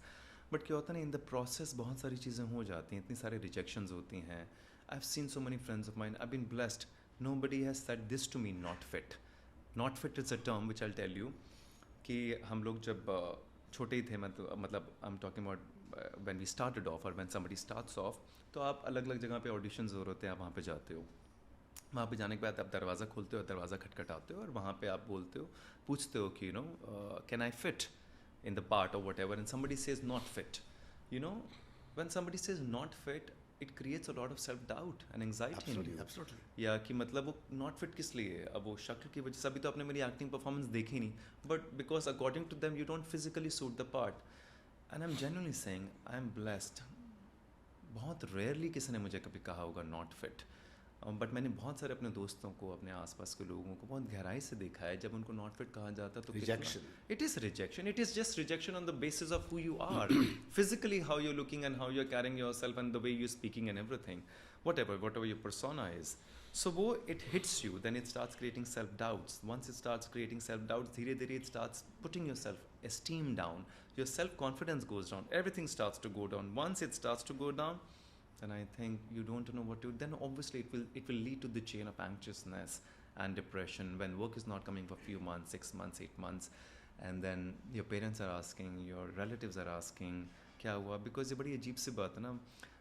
But क्या होता है ना, in the process बहुत सारी चीज़ें हो जाती हैं, इतनी सारी rejections होती हैं. I've seen so many friends of mine. I've been blessed. Nobody has said this to me. Not fit. Not fit is a term which I'll tell you. कि हम लोग जब छोटे ही थे, मतलब I'm talking about when we started off or when somebody starts off, तो आप अलग अलग जगह पे ऑडिशंस हो रहे हैं, आप वहाँ पे जाते हो. वहाँ पे जाने के बाद आप दरवाज़ा खोलते हो, दरवाज़ा खटखटाते हो और वहाँ पे आप बोलते हो, पूछते हो कि can I fit in the part और whatever, and somebody says not fit. When somebody says not fit, it creates a lot of self doubt and anxiety in you. Absolutely. या कि मतलब वो नॉट फिट किस लिए है? अब वो शक्ल की वजह से. अभी तो आपने मेरी एक्टिंग परफॉर्मेंस देखी नहीं, but because according to them you don't physically suit the part. And I am genuinely saying I am blessed. बहुत रेयरली किसी ने मुझे कभी कहा होगा नॉट फिट, बट मैंने बहुत सारे अपने दोस्तों को, अपने आसपास के लोगों को बहुत गहराई से देखा है. जब उनको नॉट फिट कहा जाता है तो Rejection. It is rejection. It is just rejection on the basis of who you are physically, how you looking and how you are carrying yourself and the way you speaking and everything, whatever your persona is. So वो it hits you, then it starts creating self doubts. Once it starts creating self doubts, धीरे धीरे it starts putting your self esteem down, your self confidence goes down, everything starts to go down. Once it starts to go down, then I think you don't know what to do. Then obviously it will lead to the chain of anxiousness and depression when work is not coming for a few months, 6 months, 8 months, and then your parents are asking, your relatives are asking क्या हुआ. बिकॉज ये बड़ी अजीब सी बात है ना,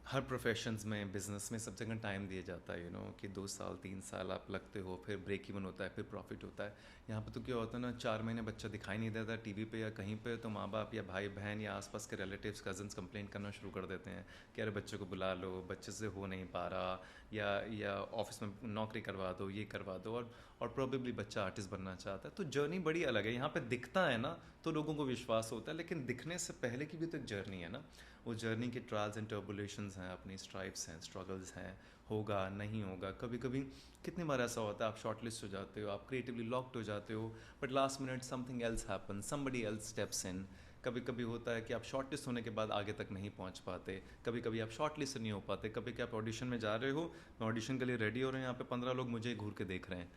हर प्रोफेशंस में, बिजनेस में सब जगह टाइम दिया जाता है कि 2 साल 3 साल आप लगते हो, फिर ब्रेक इवन होता है, फिर प्रॉफिट होता है. यहाँ पे तो क्या होता है ना, 4 महीने बच्चा दिखाई नहीं देता टीवी पे या कहीं पे, तो माँ बाप या भाई बहन या आसपास के रिलेटिव्स, कजन्स कंप्लेंट करना शुरू कर देते हैं कि अरे बच्चे को बुला लो, बच्चे से हो नहीं पा रहा, या ऑफिस में नौकरी करवा दो, ये करवा दो, और प्रोबेबली बच्चा आर्टिस्ट बनना चाहता है. तो जर्नी बड़ी अलग है. यहाँ पे दिखता है ना तो लोगों को विश्वास होता है, लेकिन दिखने से पहले की भी तो एक जर्नी है ना. वो जर्नी के ट्रायल्स एंड टर्बुलेशंस हैं, अपनी स्ट्राइप्स हैं, स्ट्रगल्स हैं, होगा नहीं होगा. कभी कभी कितनी बार ऐसा होता है आप शॉर्ट लिस्ट हो जाते हो, आप क्रिएटिवली लॉक्ड हो जाते हो, but last minute something else happen, somebody else steps in. कभी कभी होता है कि आप शॉर्ट लिस्ट होने के बाद आगे तक नहीं पहुंच पाते, कभी कभी आप शॉर्ट लिस्ट नहीं हो पाते, कभी कभी आप ऑडिशन में जा रहे हो, मैं ऑडिशन के लिए रेडी हो रहे हैं, यहाँ पे 15 लोग मुझे घूर के देख रहे हैं.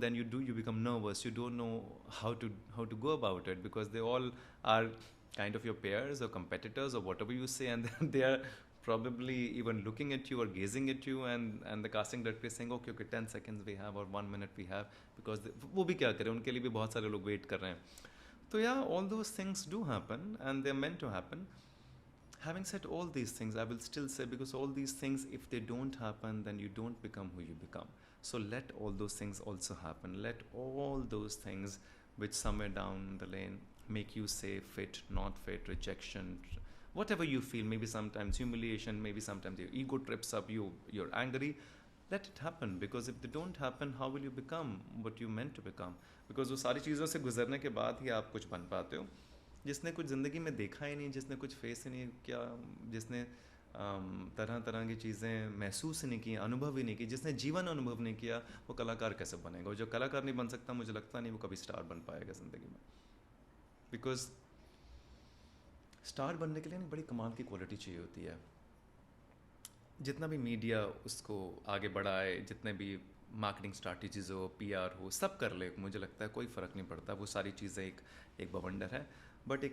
Then you become nervous, you don't know how to go about it, because they all are kind of your peers or competitors or whatever you say, and they are probably even looking at you or gazing at you, and the casting director is saying okay 10 seconds we have or 1 minute we have, because वो भी क्या करें, उनके लिए भी बहुत सारे लोग वेट कर रहे हैं. तो yeah, all those things do happen and they're meant to happen. Having said all these things, I will still say, because all these things, if they don't happen, then you don't become who you become. So let all those things also happen. Let all those things which somewhere down the lane make you say fit, not fit, rejection, whatever you feel, maybe sometimes humiliation, maybe sometimes your ego trips up, you're angry, let it happen. Because if they don't happen, how will you become what you meant to become? Because वो सारी चीज़ों से गुजरने के बाद ही आप कुछ बन पाते हो. जिसने कुछ ज़िंदगी में देखा ही नहीं, जिसने कुछ फेस ही नहीं किया, जिसने तरह तरह की चीज़ें महसूस ही नहीं की, अनुभव ही नहीं की। जिसने जीवन अनुभव नहीं किया वो कलाकार कैसे बनेगा? और जो कलाकार नहीं बन सकता, मुझे लगता नहीं वो कभी स्टार बन पाएगा ज़िंदगी में। बिकॉज स्टार बनने के लिए ना बड़ी कमाल की क्वालिटी चाहिए होती है। जितना भी मीडिया उसको आगे बढ़ाए, जितने भी मार्केटिंग स्ट्रैटेजीज हो, पीआर हो, सब कर ले, मुझे लगता है कोई फ़र्क नहीं पड़ता। वो सारी चीज़ें एक बवंडर है। बट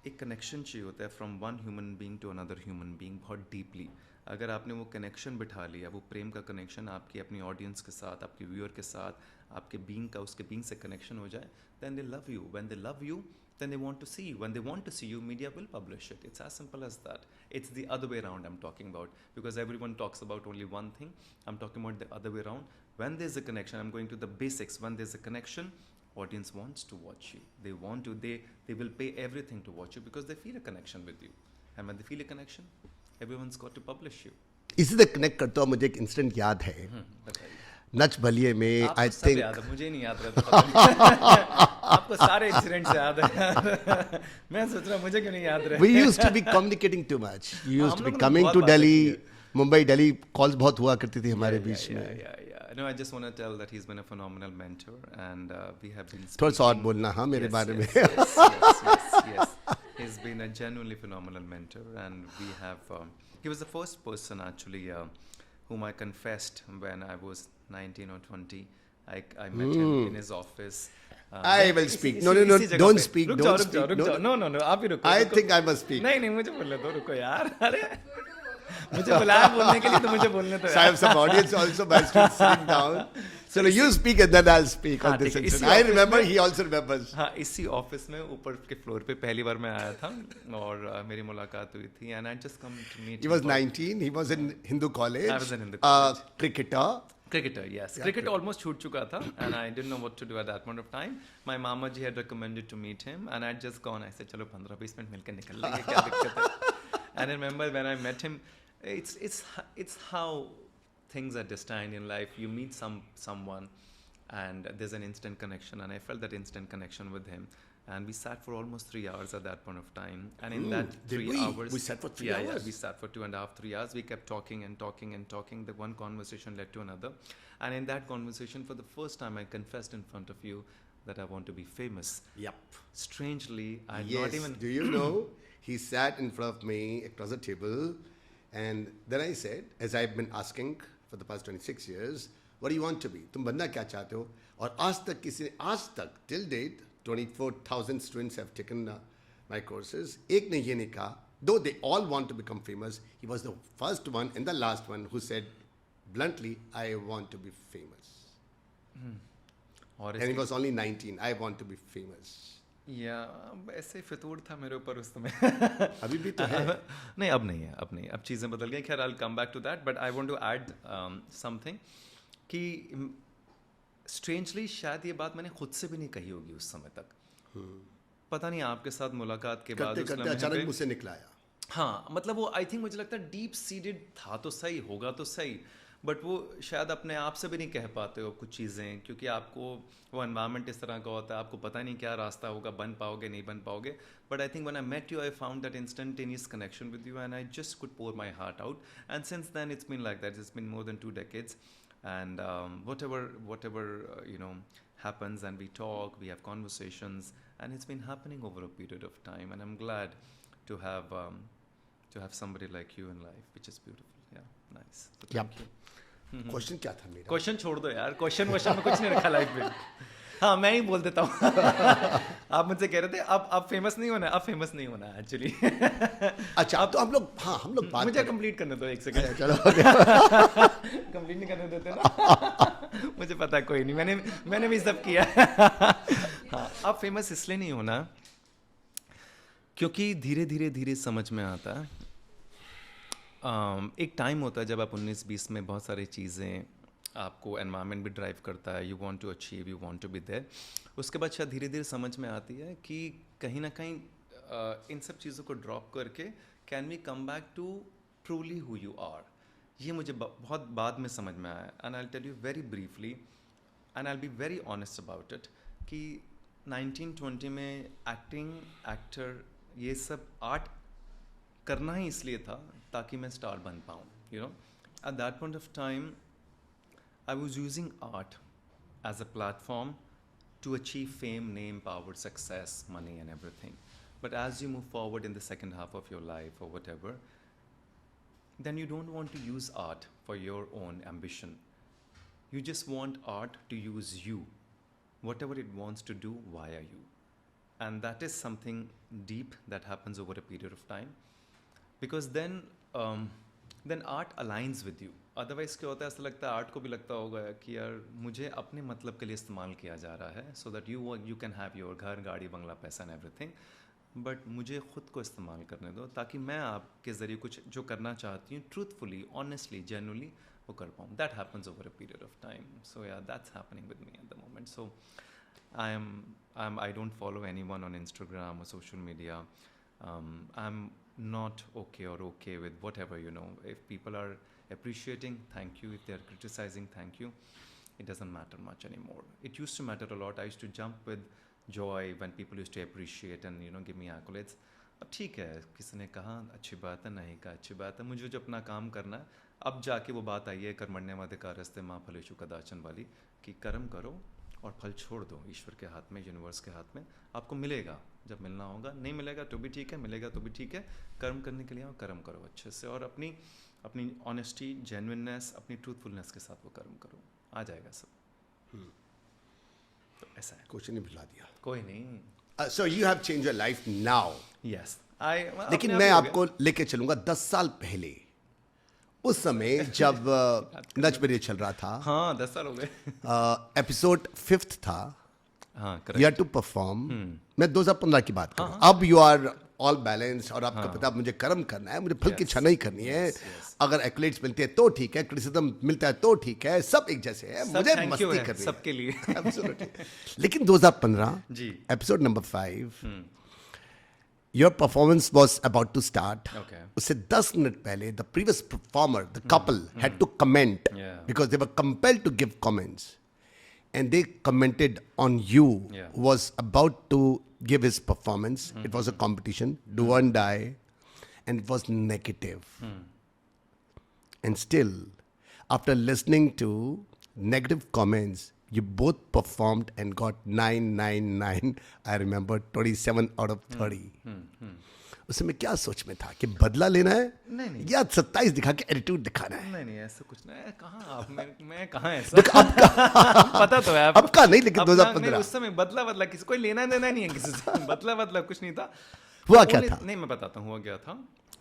एक कनेक्शन चाहिए होता है from one human being to another human being, बहुत डीपली। अगर आपने वो कनेक्शन बिठा लिया, वो प्रेम का कनेक्शन आपकी अपनी ऑडियंस के साथ, आपके व्यूअर के साथ, आपके बीइंग का उसके बीइंग से कनेक्शन हो जाए, then they love you. When they love you, then they want to see you. When they want to see you, media will publish it. It's as simple as that. It's the other way around I'm talking about, because everyone talks about only one thing. I'm talking about the other way around. When there's a connection, I'm going to the basics. When there's a connection, audience wants to watch you. They will pay everything to watch you because they feel a connection with you. And when they feel a connection, everyone's got to publish you. इसी से कनेक्ट करता हुआ मुझे एक इंसिडेंट याद है। बताइए। नच बलिए में आपको आई सब थिंक याद है, मुझे नहीं याद रहता। आपको सारे इंसिडेंट्स याद है। मैं सोच रहा हूँ मुझे क्यों नहीं याद रहे। we used to be communicating too much. You used हम to be लोगों ने coming बहुत to बातें Delhi, की है। मुंबई दिल्ली कॉल्स बहुत हुआ करती थी हमारे बीच में। Yeah. No, I just want to tell that he's been a phenomenal mentor, and we have been. थोड़ा सा और speaking- बोलना हाँ मेरे Yes, बारे में। yes. He's been a genuinely phenomenal mentor, and we have. He was the first person actually whom I confessed when I was 19 or 20. I met him in his office. I will speak. No, don't speak. रुक Don't जाओ, speak. No, आप ही रुको। I रुको। think I must speak. नहीं मुझे बोलने दो, रुको यार। अरे मुझे बुलाया बोलने के लिए, तो मुझे बोलने दो So I यार। have some audience also by sitting down. So you speak and then I'll speak on हाँ, this ठीक है। incident. इसी I office remember, में- he also remembers. हाँ, इसी ऑफिस में ऊपर के फ्लोर पे पहली बार मैं आया था, और मेरी मुलाकात हुई थी, and I just come to meet He him was for- 19. He was in Hindu college. I was in Hindu college. Cricketer. Cricketer, yes. Cricket almost छूट चुका था, and I didn't know what to do at that point of time. My mama ji had recommended to meet him, and I'd just gone. I said, चलो 15-20 मिनट मिलकर निकल लेंगे, क्या दिक्कत है? And I remember when I met him, it's how things are destined in life. You meet someone, and there's an instant connection, and I felt that instant connection with him. And we sat for almost 3 hours at that point of time. And in that did 3 we? hours... We sat for 3 Yeah, hours? we sat for 2.5, 3 hours. We kept talking and talking and talking. The one conversation led to another. And in that conversation, for the first time, I confessed in front of you that I want to be famous. Yep. Strangely, I Yes. not even... Do you know? He sat in front of me across the table, and then I said, as I've been asking for the past 26 years, what do you want to be? तुम बनना क्या चाहते हो? और आज तक till date 24,000 students have taken my courses. एक ने ये नहीं कहा, though they all want to become famous, he was the first one and the last one who said bluntly, I want to be famous. और And he was only 19. I want to be famous. या ऐसे फितूर था मेरे ऊपर उस समय। अभी भी तो है। नहीं, अब नहीं है, अब चीज़ें बदल गई। खैर, I'll come back to that, but I want to add something कि स्ट्रेंजली शायद ये बात मैंने खुद से भी नहीं कही होगी उस समय तक। पता नहीं आपके साथ मुलाकात के बाद करते उस करते लम्हे अचानक पे- मुझसे निकला आया। हाँ, मतलब वो आई थिंक मुझे लगता है डीप सीडेड था तो सही, होगा तो सही, बट वो शायद अपने आप से भी नहीं कह पाते हो कुछ चीज़ें, क्योंकि आपको वो एनवायरनमेंट इस तरह का होता है, आपको पता नहीं क्या रास्ता होगा, बन पाओगे नहीं बन पाओगे। But I think when I met you, I found that instantaneous connection with you, and I just could pour my heart out, and since then it's been like that. It's been more than 2 decades, and whatever happens, and we talk, we have conversations, and it's been happening over a period of time, and I'm glad to have somebody like you in life, which is beautiful. Yeah, nice. So thank you. Question क्या था मेरा? क्वेश्चन छोड़ दो यार, क्वेश्चन में कुछ नहीं रखा लाइफ में। हाँ, मैं ही बोल देता हूँ। आप मुझसे कह रहे थे अब फेमस नहीं होना, अब फेमस नहीं होना एक्चुअली। अच्छा, अब तो हम लोग बात मुझे कंप्लीट करने दो 1 सेकंड। चलो। कंप्लीट नहीं करने देते ना। मुझे पता है, कोई नहीं, मैंने भी सब किया। हाँ, अब फेमस इसलिए नहीं होना क्योंकि धीरे समझ में आता है। एक टाइम होता है जब आप 19-20 में बहुत सारी चीज़ें, आपको एनवायरनमेंट भी ड्राइव करता है, you want to achieve, you want to be there. उसके बाद शायद धीरे समझ में आती है कि कहीं ना कहीं इन सब चीज़ों को ड्रॉप करके can we come back to truly who you are. ये मुझे बहुत बाद में समझ में आया, and I will tell you very briefly, and I will be very honest about it, कि 1920 में एक्टिंग, एक्टर, ये सब आर्ट करना ही इसलिए था ताकि मैं स्टार बन पाऊँ, you know. At that point of time I was using art as a platform to achieve fame, name, power, success, money, and everything. But as you move forward in the second half of your life or whatever, then you don't want to use art for your own ambition. You just want art to use you, whatever it wants to do via you. And that is something deep that happens over a period of time. Because then art aligns with you. Otherwise क्या होता है, ऐसा लगता है आर्ट को भी लगता होगा कि यार मुझे अपने मतलब के लिए इस्तेमाल किया जा रहा है, so that you can have your घर, गाड़ी, बंगला, पैसा एंड एवरीथिंग. बट मुझे खुद को इस्तेमाल करने दो ताकि मैं आपके ज़रिए कुछ जो करना चाहती हूँ ट्रूथफुली, ऑनेस्टली, जेन्युइनली वो कर पाऊँ. That happens over a period of time. So yeah that's happening with me at the moment. So I don't follow anyone on Instagram or social media. I'm not okay with whatever, you know. If people are appreciating, thank you. If they are criticizing, thank you. It doesn't matter much anymore. It used to matter a lot. I used to jump with joy when people used to appreciate and, you know, give me accolades. अब ठीक है, किसी ने कहा अच्छी बात है, नहीं कहा अच्छी बात है, मुझे जो अपना काम करना है. अब जाके वो बात आई है कर्मण्येवाधिकारस्ते मां फलेषु कदाचन वाली, कि कर्म करो और फल छोड़ दो ईश्वर के हाथ में, यूनिवर्स के हाथ में. आपको मिलेगा जब मिलना होगा, नहीं मिलेगा तो भी ठीक है, मिलेगा तो भी ठीक है. कर्म करने के लिए आओ, कर्म करो अच्छे से, और अपनी ऑनेस्टी, जेन्युइननेस, अपनी ट्रूथफुलनेस के साथ वो कर्म करो, आ जाएगा सब. तो ऐसा है. क्वेश्चन ही भुला दिया. कोई नहीं. So you have change your life now. Yes. लेकिन मैं आपको लेके चलूंगा 10 साल पहले. उस समय जब नच बलिए चल रहा था. हाँ, 10 साल हो गए. एपिसोड 5th था. हाँ, यू हैड टू परफॉर्म. मैं 2015 की बात कर रहा हूँ. अब यू आर ऑल बैलेंस और आपका पता मुझे कर्म करना है, मुझे फल की इच्छा नहीं करनी है. अगर एक्लेट्स मिलते हैं तो ठीक है, क्रिटिसिज्म मिलता है तो ठीक है, सब एक जैसे है, मुझे मस्ती करनी है सबके लिए. Absolutely. लेकिन 2015 जी, episode number 5, your performance was about to start. Okay. उससे 10 मिनट पहले the previous performer, the couple had to comment because they were compelled to give comments, and they commented on you who was about to give his performance. It was a competition, do or die, and it was negative. And still, after listening to negative comments, you both performed and got 999. I remember 27 out of 30. उस समय क्या सोच में था कि बदला लेना है, नहीं. या 27 दिखा के एटीट्यूड दिखाना है? नहीं, ऐसा कुछ नहीं. कहाँ आप, मैं कहाँ ऐसा. पता तो है अब का नहीं, लेकिन 2015 उस समय बदला किसी कोई लेना देना नहीं है किसी से. बदला कुछ नहीं था. हुआ क्या था? नहीं, मैं बताता हूँ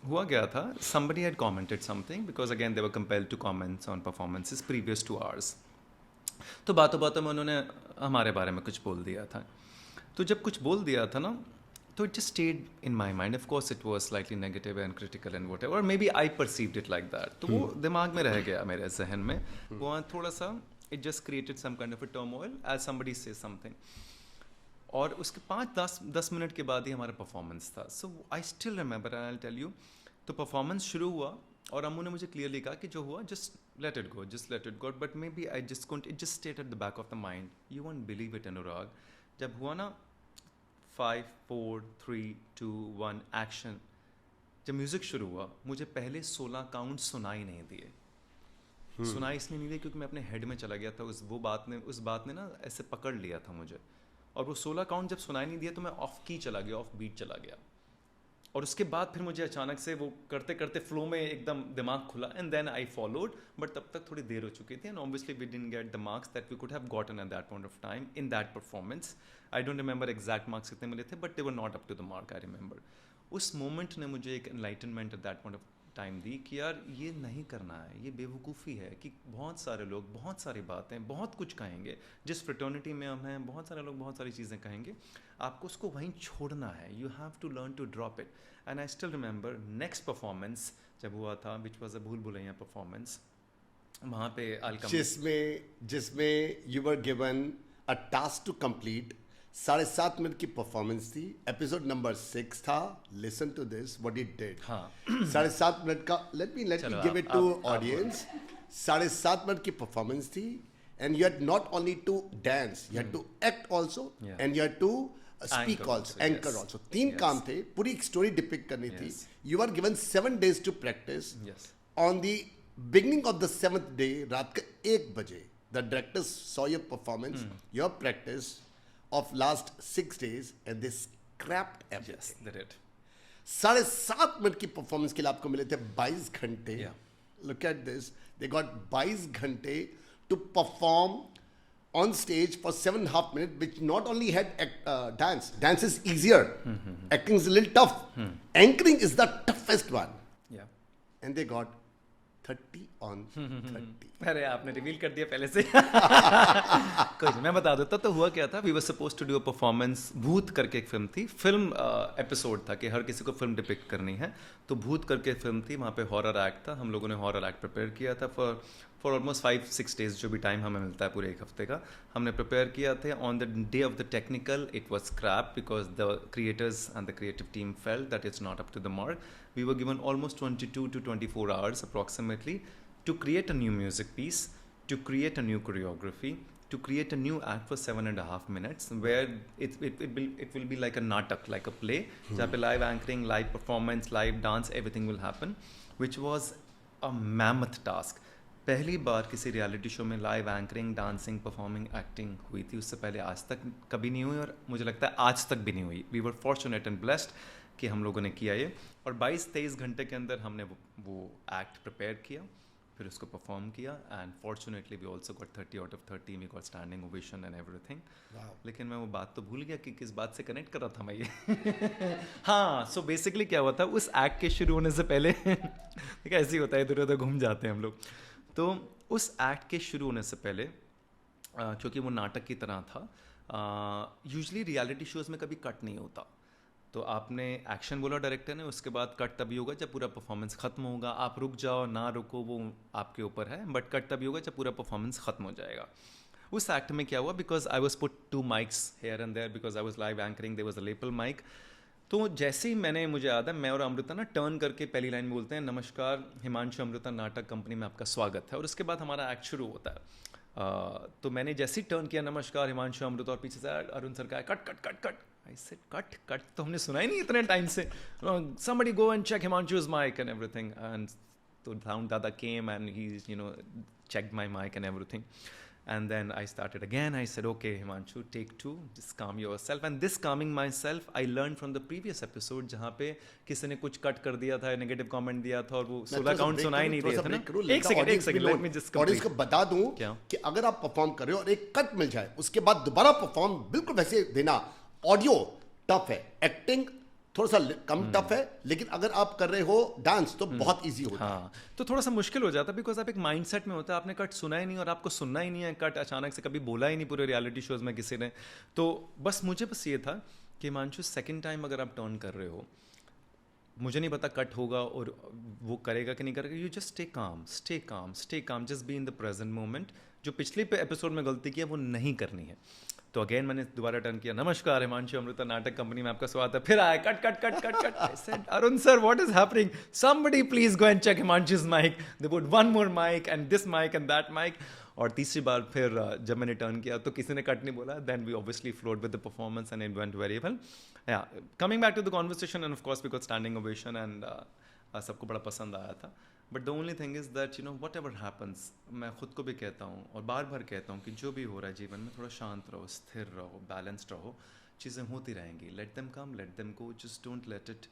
हुआ गया था. somebody had commented something because again they were compelled to comment on performances previous to ours. तो बातों में उन्होंने हमारे बारे में कुछ बोल दिया था. तो जब कुछ बोल दिया था ना, तो it just stayed in my mind. Of course it was slightly negative and critical and whatever, or maybe I perceived it like that. तो वो दिमाग में रह गया मेरे जहन में. वो थोड़ा सा it just created some kind of a turmoil as somebody says something. और उसके 5-10 मिनट के बाद ही हमारा परफॉर्मेंस था. So I still remember and I tell you. तो परफॉर्मेंस शुरू हुआ और अम्मू ने मुझे क्लियरली कहा कि जो हुआ just let it go. But maybe I just couldn't, it just stayed at the back of the mind. You won't believe it Anurag, जब हुआ ना 5, 4, 3, 2, 1 एक्शन, जब म्यूजिक शुरू हुआ, मुझे पहले 16 काउंट सुनाई नहीं दिए. सुनाई इसलिए नहीं दिए क्योंकि मैं अपने हेड में चला गया था. उस बात ने ना ऐसे पकड़ लिया था मुझे. और वो 16 काउंट जब सुनाई नहीं दिया तो मैं ऑफ की चला गया, ऑफ बीट चला गया. और उसके बाद फिर मुझे अचानक से वो करते करते फ्लो में एकदम दिमाग खुला, एंड देन आई फॉलोड. बट तब तक थोड़ी देर हो चुकी थी, and obviously we didn't get the marks that we could have gotten at that point of time in that performance. I don't remember exact marks कितने मिले थे, but they were not up to the mark. I remember उस मोमेंट ने मुझे एक enlightenment at that point of time दी कि यार ये नहीं करना है, ये बेवकूफ़ी है कि बहुत सारे लोग बहुत सारी बातें बहुत कुछ कहेंगे. जिस फ्रेटर्निटी में हम हैं, बहुत सारे लोग बहुत सारी चीज़ें कहेंगे, आपको उसको वहीं छोड़ना है. You have to learn to drop it. And I still remember next performance जब हुआ था, विच वॉज अ भूल भुलैया परफॉर्मेंस. वहाँ पे जिसमें you were given a task to complete. 7.5 minute की परफॉर्मेंस थी. एपिसोड नंबर 6 था. Listen to this what it did. 7.5 minute का, let me give it to audience. 7.5 minute की परफॉर्मेंस थी, and you had not only to dance, you had to act also, and you had to speak Anchor also, also, anchor yes. Also, 3 Yes. काम थे, पूरी एक स्टोरी डिपिक्ट करनी थी. Yes. You are given 7 days to practice. Yes. On the beginning of the 7th day रात के 1 बजे the directors saw your performance, your practice of last 6 days and they scrapped Yes, everything. they did. 7.5 minute की परफॉर्मेंस के लिए आपको मिले थे 22 घंटे. Yeah. Look at this. They got 22 घंटे to perform on stage for 7.5 minutes, which not only had dance. Dance is easier. Acting is a little tough. Anchoring is the toughest one. Yeah. And they got 30 on 30. अरे आपने रिवील कर दिया पहले से. कोई नहीं, मैं बता देता. तो हुआ क्या था, we were suppose to do a performance. भूत करके एक फिल्म थी, फिल्म एपिसोड था कि हर किसी को फिल्म डिपिक्ट करनी है. तो भूत करके फिल्म थी, वहाँ पे हॉरर एक्ट था. हम लोगों ने हॉरर एक्ट प्रिपेयर किया था फॉर ऑलमोस्ट 5-6 days, जो भी टाइम हमें मिलता है पूरे एक हफ्ते का, हमने प्रिपेयर किया थे. On the day of the technical it was scrap because the creators and the creative team felt that it's not up to the mark. We were given almost 22 to 24 hours approximately to create a new music piece, to create a new choreography, to create a new act for 7.5 minutes, where it will be like a natak, like a play, जहाँ पे live anchoring, live performance, live dance, everything will happen, which was a mammoth task. पहली बार किसी रियलिटी शो में live anchoring, dancing, performing, acting हुई थी. उससे पहले आज तक कभी नहीं हुई और मुझे लगता है आज तक भी नहीं हुई. We were fortunate and blessed कि हम लोगों ने किया ये. और 22-23 घंटे के अंदर हमने वो एक्ट प्रिपेयर किया, फिर उसको परफॉर्म किया. And fortunately we also got 30 out of 30. We got standing ovation and everything. लेकिन मैं वो बात तो भूल गया कि किस बात से कनेक्ट कर रहा था मैं ये. हाँ, सो बेसिकली क्या हुआ था उस एक्ट के शुरू होने से पहले देखा ऐसे ही होता है, इधर उधर घूम जाते हैं हम लोग. तो उस एक्ट के शुरू होने से पहले क्योंकि वो नाटक की तरह था, यूजली रियलिटी शोज़ में कभी कट नहीं होता. तो आपने एक्शन बोला डायरेक्टर ने, उसके बाद कट तभी होगा जब पूरा परफॉर्मेंस ख़त्म होगा. आप रुक जाओ ना रुको वो आपके ऊपर है, बट कट तभी होगा जब पूरा परफॉर्मेंस ख़त्म हो जाएगा. उस एक्ट में क्या हुआ, because I was put 2 mics here and there, because I was live anchoring, there was a lapel mic. तो जैसे ही मुझे याद है, मैं और अमृता ना टर्न करके पहली लाइन बोलते हैं, नमस्कार हिमांशु अमृता नाटक कंपनी में आपका स्वागत है. और उसके बाद हमारा एक्ट शुरू होता है. तो मैंने जैसे ही टर्न किया, नमस्कार हिमांशु अमृता, और पीछे से अरुण सर का cut cut cut cut. I said cut तो हमने सुना ही नहीं इतने टाइम से. Somebody go and check Himanshu's mic and everything. And so Dada came and he checked my mic and everything. And then I started again. I said, okay, Himanshu, take 2, just calm yourself. And this calming myself, I learned from the previous episode, जहाँ पे किसी ने कुछ कट कर दिया था, नेगेटिव कमेंट दिया था और वो 16 काउंट सुनाई नहीं दिया था ना. एक second, let me just audience को बता दूं कि अगर आप परफॉर्म कर रहे हो और एक कट मिल जाए, उसके बाद दोबारा परफॉर्म बिल्कुल वैसे देना. ऑडियो टफ है, एक्टिंग थोड़ा सा कम टफ है, लेकिन अगर आप कर रहे हो डांस तो बहुत इजी होता है. हाँ, तो थोड़ा सा मुश्किल हो जाता है बिकॉज आप एक माइंडसेट में होता है, आपने कट सुना ही नहीं और आपको सुनना ही नहीं है कट. अचानक से कभी बोला ही नहीं पूरे रियलिटी शोज में किसी ने. तो मुझे ये था कि हिमांशु, सेकंड टाइम अगर आप टर्न कर रहे हो, मुझे नहीं पता कट होगा और वो करेगा कि नहीं करेगा, you just stay calm, stay calm, stay calm, just be in the present moment. जो पिछले एपिसोड में गलती की है वो नहीं करनी है. तो अगेन मैंने दोबारा टर्न किया, नमस्कार हिमांशु अमृता नाटक कंपनी में आपका स्वागत है. फिर आया cut cut cut cut cut. I said, Arun sir, what is happening? Somebody please go and check Himanshu's mic. They put one more mic and this mic and that mic. और तीसरी बार फिर जब मैंने टर्न किया तो किसी ने कट नहीं बोला. Then we obviously flowed with the performance and it went very well. Yeah coming back to the conversation, and of course we got standing ovation and सबको बड़ा पसंद आया था. But the only thing is that whatever happens, मैं खुद को भी कहता हूँ और बार बार कहता हूँ कि जो भी हो रहा है जीवन में, थोड़ा शांत रहो, स्थिर रहो, बैलेंस्ड रहो. चीज़ें होती रहेंगी. Let them come, let them go, just don't let it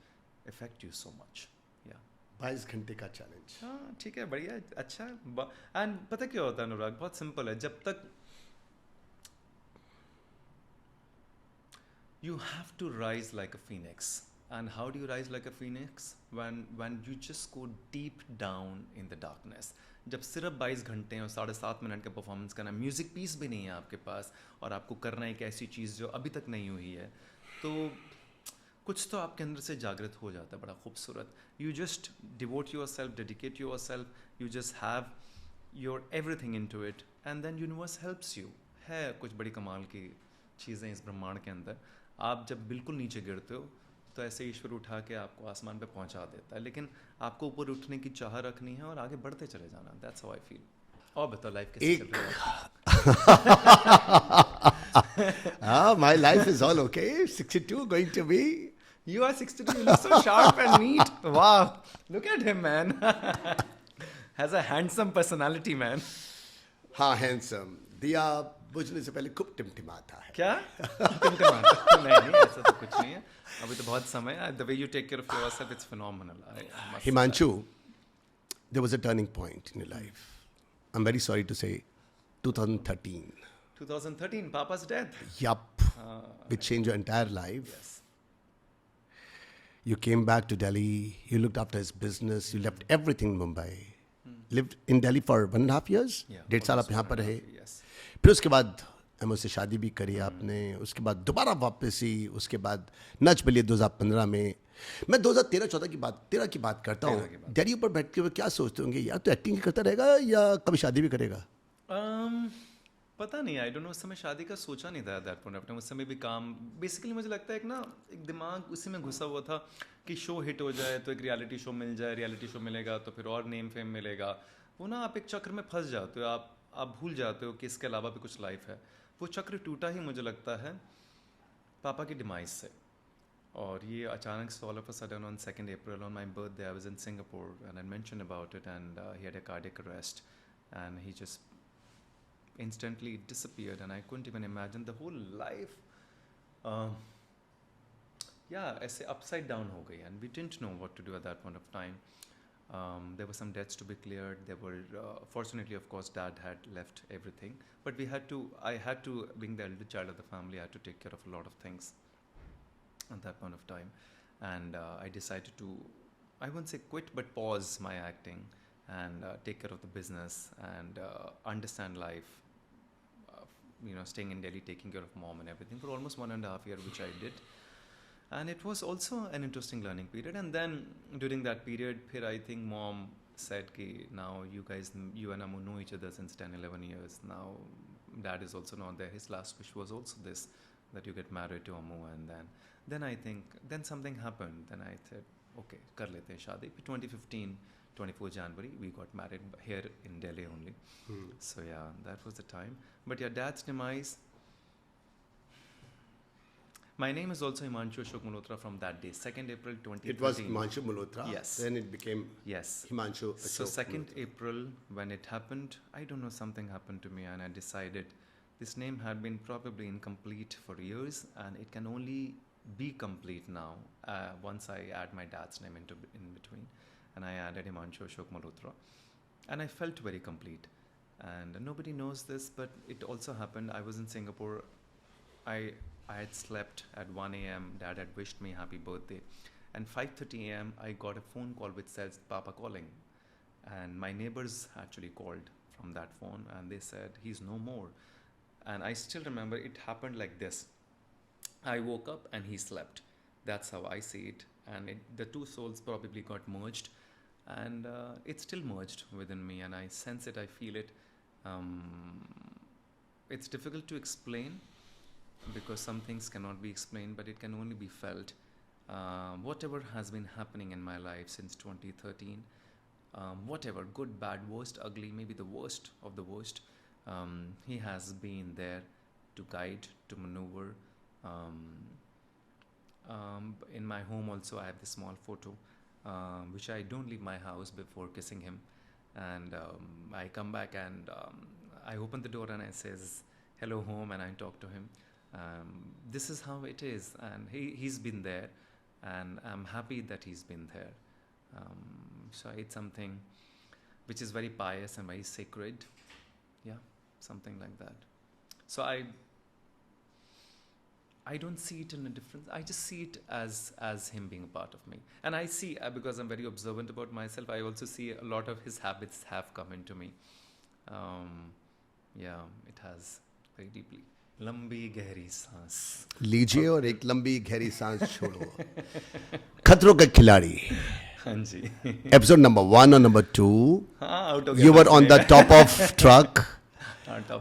effect you so much. या 22 घंटे का चैलेंज. हाँ, ठीक है, बढ़िया, अच्छा. एंड पता क्या होता है अनुराग, बहुत सिंपल है. जब तक you have to rise like a phoenix. And how do you rise like a phoenix? When you just go deep down in the darkness. जब सिर्फ 22 घंटे और 7.5 मिनट का परफॉर्मेंस करना, म्यूजिक पीस भी नहीं है आपके पास और आपको करना है एक ऐसी चीज़ जो अभी तक नहीं हुई है, तो कुछ तो आपके अंदर से जागृत हो जाता है, बड़ा खूबसूरत. You just devote yourself, dedicate yourself, you just have your everything into it and then universe helps you. है कुछ बड़ी कमाल की चीज़ें इस ब्रह्मांड के अंदर. आप जब बिल्कुल नीचे गिरते हो तो ऐसे ईश्वर उठा के आपको आसमान पे पहुंचा देता है, लेकिन आपको ऊपर उठने की चाह रखनी है और आगे बढ़ते चले जाना. That's how I feel. और बताओ लाइफ कैसे चल रही है? My life is all okay. 62 going to be. You are 62. You look so sharp and neat. Wow. Look at him, man. Has a handsome personality, man. हाँ, handsome. दिया बुझने से पहले खूब टिमटिमाता है. क्या? नहीं, ऐसा तो कुछ नहीं है. अभी तो बहुत समय है. The way you take care of yourself, it's phenomenal. I must say Himanshu, there was a turning point in your life. I'm very sorry to say, 2013. 2013, Papa's death. Yup. Which changed your entire life. Yes. You came back to Delhi. You looked after his business. You left everything in Mumbai. Lived in Delhi for 1.5 years. Yeah, 1.5 साल आप almost यहाँ पर 1.5 रहे. Yes. फिर उसके बाद एमओ से शादी भी करी आपने. उसके बाद दोबारा वापसी. उसके बाद नच बलिए 2015 में. मैं 2013-14 की बात करता हूँ. दिल्ली पर बैठ के क्या सोचते होंगे, यार तो एक्टिंग करता रहेगा या कभी शादी भी करेगा? पता नहीं, आई डोंट नो. उस समय शादी का सोचा नहीं था दैट पॉइंट ऑफ टाइम. उस समय भी काम बेसिकली मुझे लगता है एक दिमाग उसी में घुसा हुआ था कि शो हिट हो जाए तो एक रियलिटी शो मिल जाए. रियलिटी शो मिलेगा तो फिर और नेम फेम मिलेगा. वो ना आप एक चक्र में फंस जाते हो. आप भूल जाते हो कि इसके अलावा भी कुछ लाइफ है. वो चक्र टूटा ही मुझे लगता है पापा की डिमाइज से. और ये अचानक से all of a sudden on 2nd April on my birthday I was in Singapore and I mention about it and he had a cardiac arrest and he just instantly disappeared and I couldn't even imagine the whole life ऐसे upside down हो गई and we didn't know what to do at that point of time. There were some debts to be cleared. There were fortunately of course dad had left everything but I had to being the elder child of the family, I had to take care of a lot of things at that point of time and I decided to, I won't say quit but pause my acting and take care of the business and understand life. Staying in Delhi, taking care of mom and everything for almost 1.5 years, which I did. And it was also an interesting learning period. And then during that period, I think mom said, "Ki now you and Amu know each other since 10, 11 years. Now dad is also not there. His last wish was also this, that you get married to Amu." And then I think, then something happened. Then I said, okay, kar lete hain shaadi. 2015, 24 January, we got married here in Delhi only. So yeah, that was the time. But yeah, dad's demise. My name is also Himanshu Ashok Malhotra from that day, 2nd April 2013. It was Himanshu Malhotra. Yes. Then it became Yes. Himanshu So Ashok 2nd Malhotra. April, when it happened, I don't know, something happened to me and I decided this name had been probably incomplete for years and it can only be complete now once I add my dad's name in between. And I added Himanshu Ashok Malhotra. And I felt very complete. And nobody knows this, but it also happened. I was in Singapore. I had slept at 1 a.m. Dad had wished me happy birthday. And 5:30 a.m. I got a phone call which says Papa calling. And my neighbors actually called from that phone and they said he's no more. And I still remember it happened like this. I woke up and he slept. That's how I see it. And the two souls probably got merged. And it's still merged within me and I sense it, I feel it. It's difficult to explain because some things cannot be explained, but it can only be felt. Whatever has been happening in my life since 2013, whatever, good, bad, worst, ugly, maybe the worst of the worst, he has been there to guide, to maneuver. In my home also I have this small photo which I don't leave my house before kissing him, and I come back and I open the door and I says hello home and I talk to him. This is how it is, and he's been there and I'm happy that he's been there. So it's something which is very pious and very sacred, something like that. So I don't see it in a difference. I just see it as him being a part of me. And I see, because I'm very observant about myself, I also see a lot of his habits have come into me. It has very deeply. लंबी गहरी सांस लीजिए और एक लंबी गहरी सांस छोड़ो. खतरों का खिलाड़ी. हाँ जी. Episode number 1 और number 2. हाँ, out हो गया. You were on the top of truck.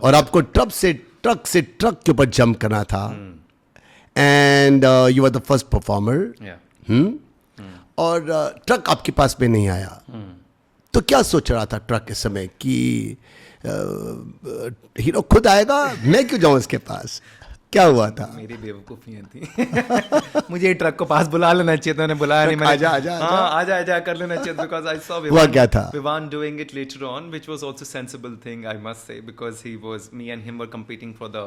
और आपको ट्रक से ट्रक के ऊपर जंप करना था. And you were the first performer. Yeah. और ट्रक आपके पास में नहीं आया. तो क्या सोच रहा था ट्रक के समय कि हीरो खुद आएगा, मैं क्यों जाऊं उसके पास? क्या हुआ था? मेरी बेवकूफियां थी मुझे ये ट्रक को पास बुला लेना चाहिए था, मैंने बुलाया नहीं। मैंने आजा कर लेना चाहिए, बिकॉज आई सॉ हुआ क्या था? Vivan doing it later on, which was also sensible thing, I must say, because me and him were competing for the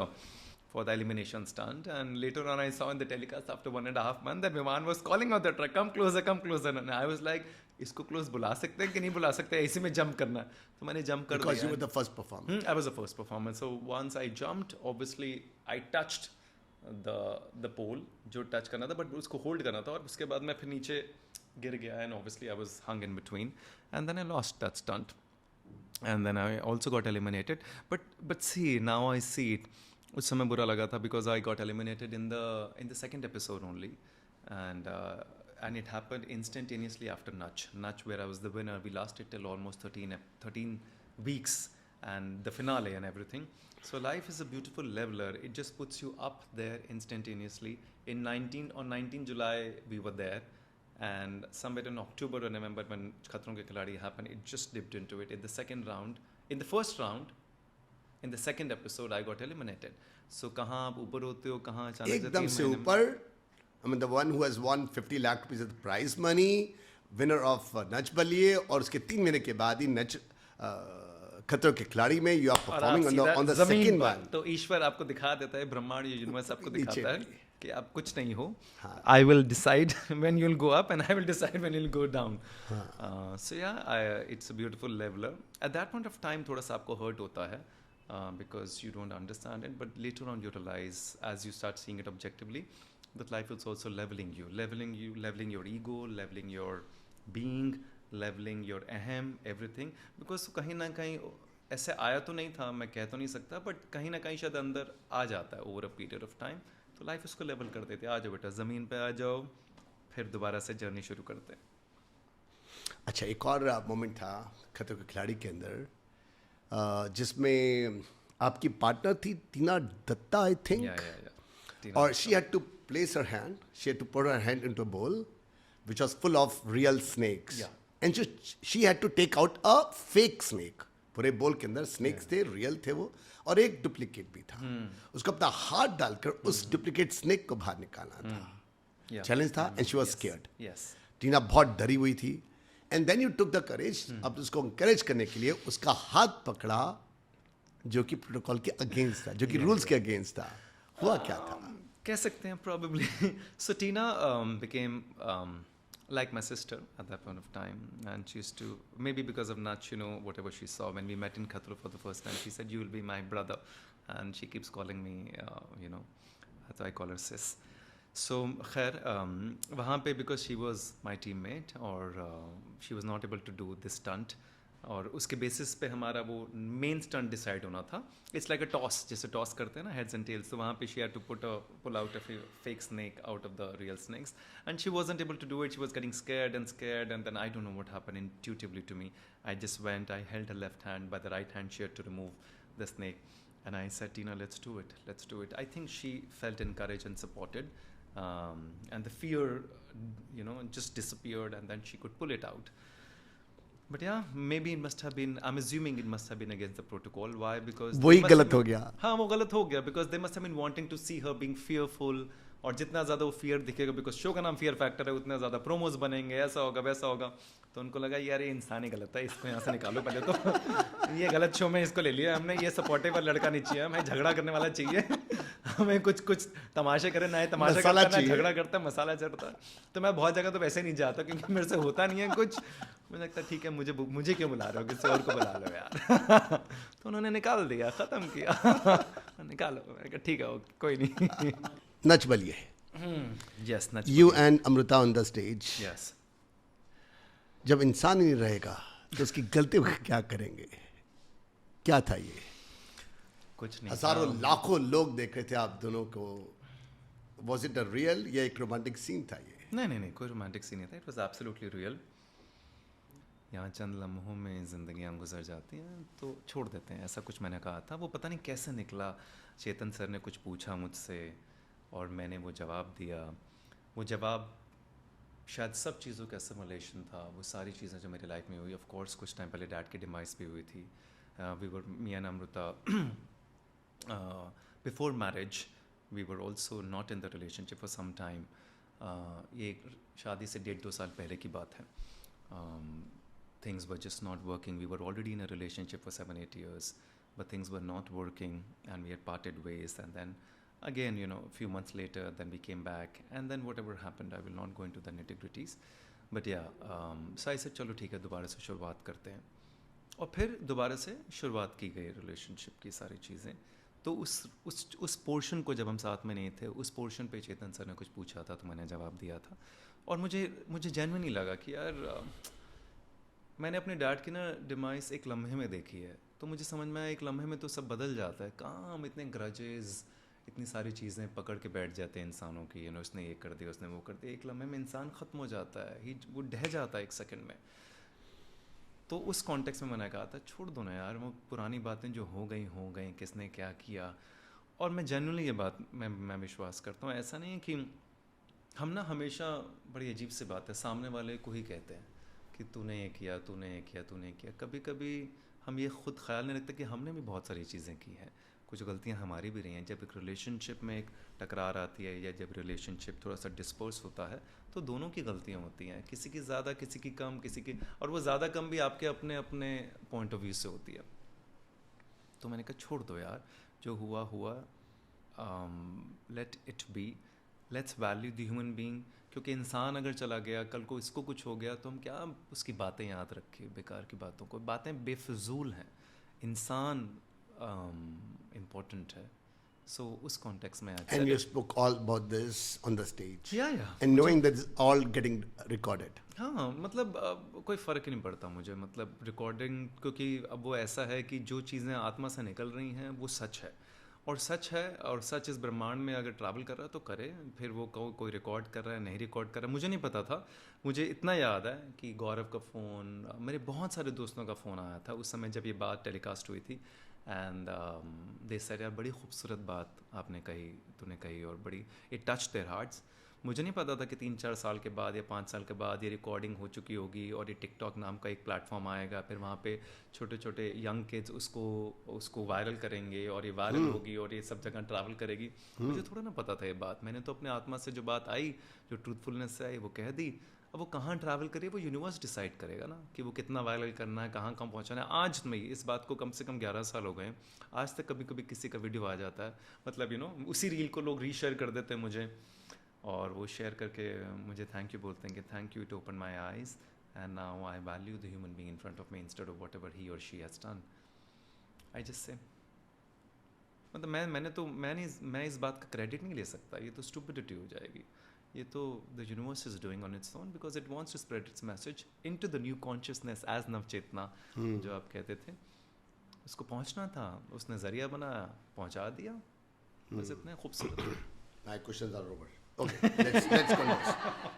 elimination stunt, and later on I saw in the telecast after 1.5 months that Vivan was calling out the truck, come closer, and I was like, इसको क्लोज बुला सकते हैं कि नहीं बुला सकते, ऐसे में जंप करना। तो मैंने जंप कर दिया। Because you were the first performer. I was the first performer. So once I jumped, obviously I touched the pole जो टच करना था, बट उसको होल्ड करना था, और उसके बाद मैं फिर नीचे गिर गया, and obviously I was hung in between, and then I lost that stunt, and then I also got eliminated. But see, now I see it. उस समय बुरा लगा था because I got eliminated in the second episode only, and it happened instantaneously after Nach, where I was the winner. We lasted till almost 13 weeks, and the finale and everything. So life is a beautiful leveler. It just puts you up there instantaneously. On 19 July we were there, and somewhere in October or November when Khatron Ke Khiladi happened, it just dipped into it. In the second round, in the first round, in the second episode I got eliminated. So कहाँ आप ऊपर होते हो, कहाँ अचानक से एकदम 3 से महीने में- ऊपर. I mean, the one who has won 50 lakh rupees of prize money, winner of Nach Baliye, और उसके 3 महीने के बाद ही नच खतरों के खिलाड़ी में you are और आप performing सीधा on the जमीन second पर, one. तो ईश्वर आपको दिखा देता है, ब्रह्मांड यूनिवर्स आपको नीचे दिखाता है वाली। कि आप कुछ नहीं हो. I will decide when you'll go up, and I will decide when you'll go down. So yeah, it's a beautiful leveler. At that point of time थोड़ा सा आपको hurt होता है, because you don't understand it, but later on you realize, as you start seeing it objectively, that life is also leveling your ego, leveling your being, leveling your ahem, everything. Because कहीं ना कहीं ऐसे आया तो नहीं था, मैं कह तो नहीं सकता, बट कहीं ना कहीं शायद अंदर आ जाता है over a period of time. तो लाइफ उसको लेवल कर देते, आ जाओ बेटा ज़मीन पे आ जाओ, फिर दोबारा से जर्नी शुरू करते हैं. अच्छा, एक और मोमेंट था खतरों के खिलाड़ी के अंदर, जिसमें आपकी पार्टनर थी टीना दत्ता, आई थिंक, और she had to place her hand, she had to put her hand into a bowl which was full of real snakes. Yeah. And she had to take out a fake snake. पूरे बोल के अंदर स्नेक्स थे, रियल थे वो, और एक डुप्लीकेट भी था. उसको अपना हाथ डालकर उस डुप्लीकेट स्नेक को बाहर निकालना था. चैलेंज था, and she was scared. Tina बहुत डरी हुई थी, and then you took the courage. अब उसको encourage करने के लिए उसका हाथ पकड़ा, जो कि प्रोटोकॉल के अगेंस्ट था, जो कि रूल्स के अगेंस्ट था. हुआ क्या था? कह सकते हैं probably. So Tina became like my sister at that point of time, and she used to, maybe because of Nach, whatever she saw when we met in Khatro for the first time, she said, you will be my brother, and she keeps calling me, so I call her sis. So khair, वहाँ पे because she was my teammate, और she was not able to do this stunt, और उसके बेसिस पे हमारा वो मेन स्टंट डिसाइड होना था. इट्स लाइक अ टॉस, जैसे टॉस करते हैं ना, हेड्स एंड टेल्स. तो वहाँ पे she had to pull out a fake snake out of the real snakes, and she wasn't able to do it. She was getting scared and then I don't know what happened intuitively to me. I just went, I held her left hand, by the right hand she had to remove the snake, and I said, Tina, let's do it. I think she felt encouraged and supported, and the fear just disappeared, and then she could pull it out. But yeah, maybe it must have been, I'm assuming it must have been against the protocol. Why? Because वही गलत हो गया. हाँ, वो गलत हो गया, because they must have been wanting to see her being fearful, और जितना ज़्यादा वो फियर दिखेगा, बिकॉज शो का नाम फियर फैक्टर है, उतना ज़्यादा प्रोमोज बनेंगे, ऐसा होगा वैसा होगा. तो उनको लगा यार ये इंसान ही गलत है, इसको यहाँ से निकालो पहले तो. ये गलत शो में इसको ले लिया हमने, ये सपोर्टिव लड़का नहीं चाहिए, हमें झगड़ा करने वाला चाहिए. हमें कुछ तमाशे करे, ना तमाशा करता है, ना झगड़ा करता है, मसाला चढ़ता है. तो मैं बहुत जगह तो वैसे नहीं जाता, क्योंकि मेरे से होता नहीं है कुछ. मुझे लगता है ठीक है, मुझे क्यों बुला रहे हो, किसी और को बुला लो यार. तो उन्होंने निकाल दिया, ख़त्म किया. निकालो, ठीक है, कोई नहीं. Nach Baliye. Yes, Nach You Baliye. and Amrita on the stage. Yes. जब इंसान ही नहीं रहेगा तो उसकी गलती को क्या करेंगे? क्या था ये? कुछ नहीं. हजारों लाखों लोग देख रहे थे आप दोनों को. Was it a real या एक रोमांटिक सीन था ये? नहीं, कोई रोमांटिक सीन नहीं था. It was absolutely real. यहाँ चंद लम्हों में ज़िंदगियाँ गुजर जाती हैं, तो छोड़ देते हैं, ऐसा कुछ मैंने कहा था. वो पता नहीं कैसे निकला. चेतन सर ने कुछ पूछा मुझसे, और मैंने वो जवाब दिया. वो जवाब शायद सब चीज़ों का सिमुलेशन था, वो सारी चीज़ें जो मेरी लाइफ में हुई. ऑफ कोर्स कुछ टाइम पहले डैड की डिमाइस भी हुई थी. We were me and Amrita before marriage we were also not in the relationship for some time. ये शादी से 1.5-2 साल पहले की बात है. Things were just not working. We were already in a relationship for 7-8 years, but things were not working and we had parted ways. And then again, you know, a few months later, then we came back, and then whatever happened, I will not go into the nitty-gritties. But yeah, so I said, चलो ठीक है, दोबारा से शुरुआत करते हैं. और फिर दोबारा से शुरुआत की गई रिलेशनशिप की सारी चीज़ें. तो उस पोर्शन को जब हम साथ में नहीं थे, उस पोर्शन पे चेतन सर ने कुछ पूछा था तो मैंने जवाब दिया था. और मुझे जेन्युइनली लगा कि यार मैंने अपने डैड की ना डिमाइस एक लम्हे में देखी है, तो मुझे समझ में आया एक लम्हे में तो सब बदल जाता है. कहाँ हम इतने ग्रजेस, इतनी सारी चीज़ें पकड़ के बैठ जाते हैं इंसानों की, उसने ये कर दिया, उसने वो कर दिया. एक लम्हे में इंसान ख़त्म हो जाता है, वो ढह जाता है एक सेकंड में. तो उस कॉन्टेक्स्ट में मैंने कहा था छोड़ दो ना यार, वो पुरानी बातें जो हो गई, किसने क्या किया. और मैं जेन्युइनली ये बात मैं विश्वास करता हूँ. ऐसा नहीं है कि हम ना हमेशा, बड़ी अजीब सी बात है, सामने वाले को ही कहते हैं कि तूने ये किया, तूने ये किया, तूने ये किया. कभी कभी हम ये खुद ख्याल नहीं रखते कि हमने भी बहुत सारी चीज़ें की हैं, कुछ गलतियां हमारी भी रही हैं. जब एक रिलेशनशिप में एक टकरार आती है या जब रिलेशनशिप थोड़ा सा डिस्पर्स होता है तो दोनों की गलतियां होती हैं, किसी की ज़्यादा, किसी की कम, किसी की, और वो ज़्यादा कम भी आपके अपने अपने पॉइंट ऑफ व्यू से होती है. तो मैंने कहा छोड़ दो यार, जो हुआ, let it be, let's value the human being. क्योंकि इंसान अगर चला गया, कल को इसको कुछ हो गया तो हम क्या उसकी बातें याद रखें, बेकार की बातों को. बातें बेफजूल हैं, इंसान इम्पोर्टेंट है. सो उस कॉन्टेक्स्ट में And you spoke all about this on the stage. Yeah. And knowing that it's all getting recorded. हाँ, मतलब कोई फ़र्क ही नहीं पड़ता मुझे, मतलब रिकॉर्डिंग, क्योंकि अब वो ऐसा है कि जो चीज़ें आत्मा से निकल रही हैं वो सच है, और सच इस ब्रह्मांड में अगर ट्रैवल कर रहा है तो करे. फिर वो कोई रिकॉर्ड कर रहा है, नहीं रिकॉर्ड कर रहा है, मुझे नहीं पता था. मुझे इतना याद है कि गौरव का फ़ोन, मेरे बहुत सारे दोस्तों का फ़ोन आया था उस समय जब ये बात टेलीकास्ट हुई थी. एंड दे सेड यार बड़ी खूबसूरत बात आपने कही, तूने कही, और बड़ी इट टच देयर हार्ट्स. मुझे नहीं पता था कि 3-4 साल के बाद या 5 साल के बाद ये रिकॉर्डिंग हो चुकी होगी और ये टिकटॉक नाम का एक प्लेटफॉर्म आएगा, फिर वहाँ पे छोटे छोटे यंग किड्स उसको वायरल करेंगे और ये वायरल होगी और ये सब जगह ट्रैवल करेगी. मुझे थोड़ा ना पता था ये बात. मैंने तो अपने आत्मा से जो बात आई, जो ट्रूथफुलनेस से आई, वो कह दी. अब वो कहाँ ट्रैवल करे वो यूनिवर्स डिसाइड करेगा ना, कि वो कितना वायरल करना है, कहाँ पहुँचाना है. आज में इस बात को कम से कम 11 साल हो गए, आज तक कभी किसी का वीडियो आ जाता है, मतलब उसी रील को लोग रीशेयर कर देते हैं मुझे, और वो शेयर करके मुझे थैंक यू बोलते हैं कि thank you to open my eyes and now I value the human being in front of me instead of whatever he और she has done. I just say, मतलब मैं इस बात का क्रेडिट नहीं ले सकता, ये तो स्टूपिडिटी हो जाएगी. ये तो the universe is doing on its own because it wants to spread its message into the new consciousness age नवचेतना, जो आप कहते थे. उसको पहुंचना था, उसने जरिया बनाया, पहुंचा दिया, बस इतने खूबसूरत. My questions are over. Okay, let's converse.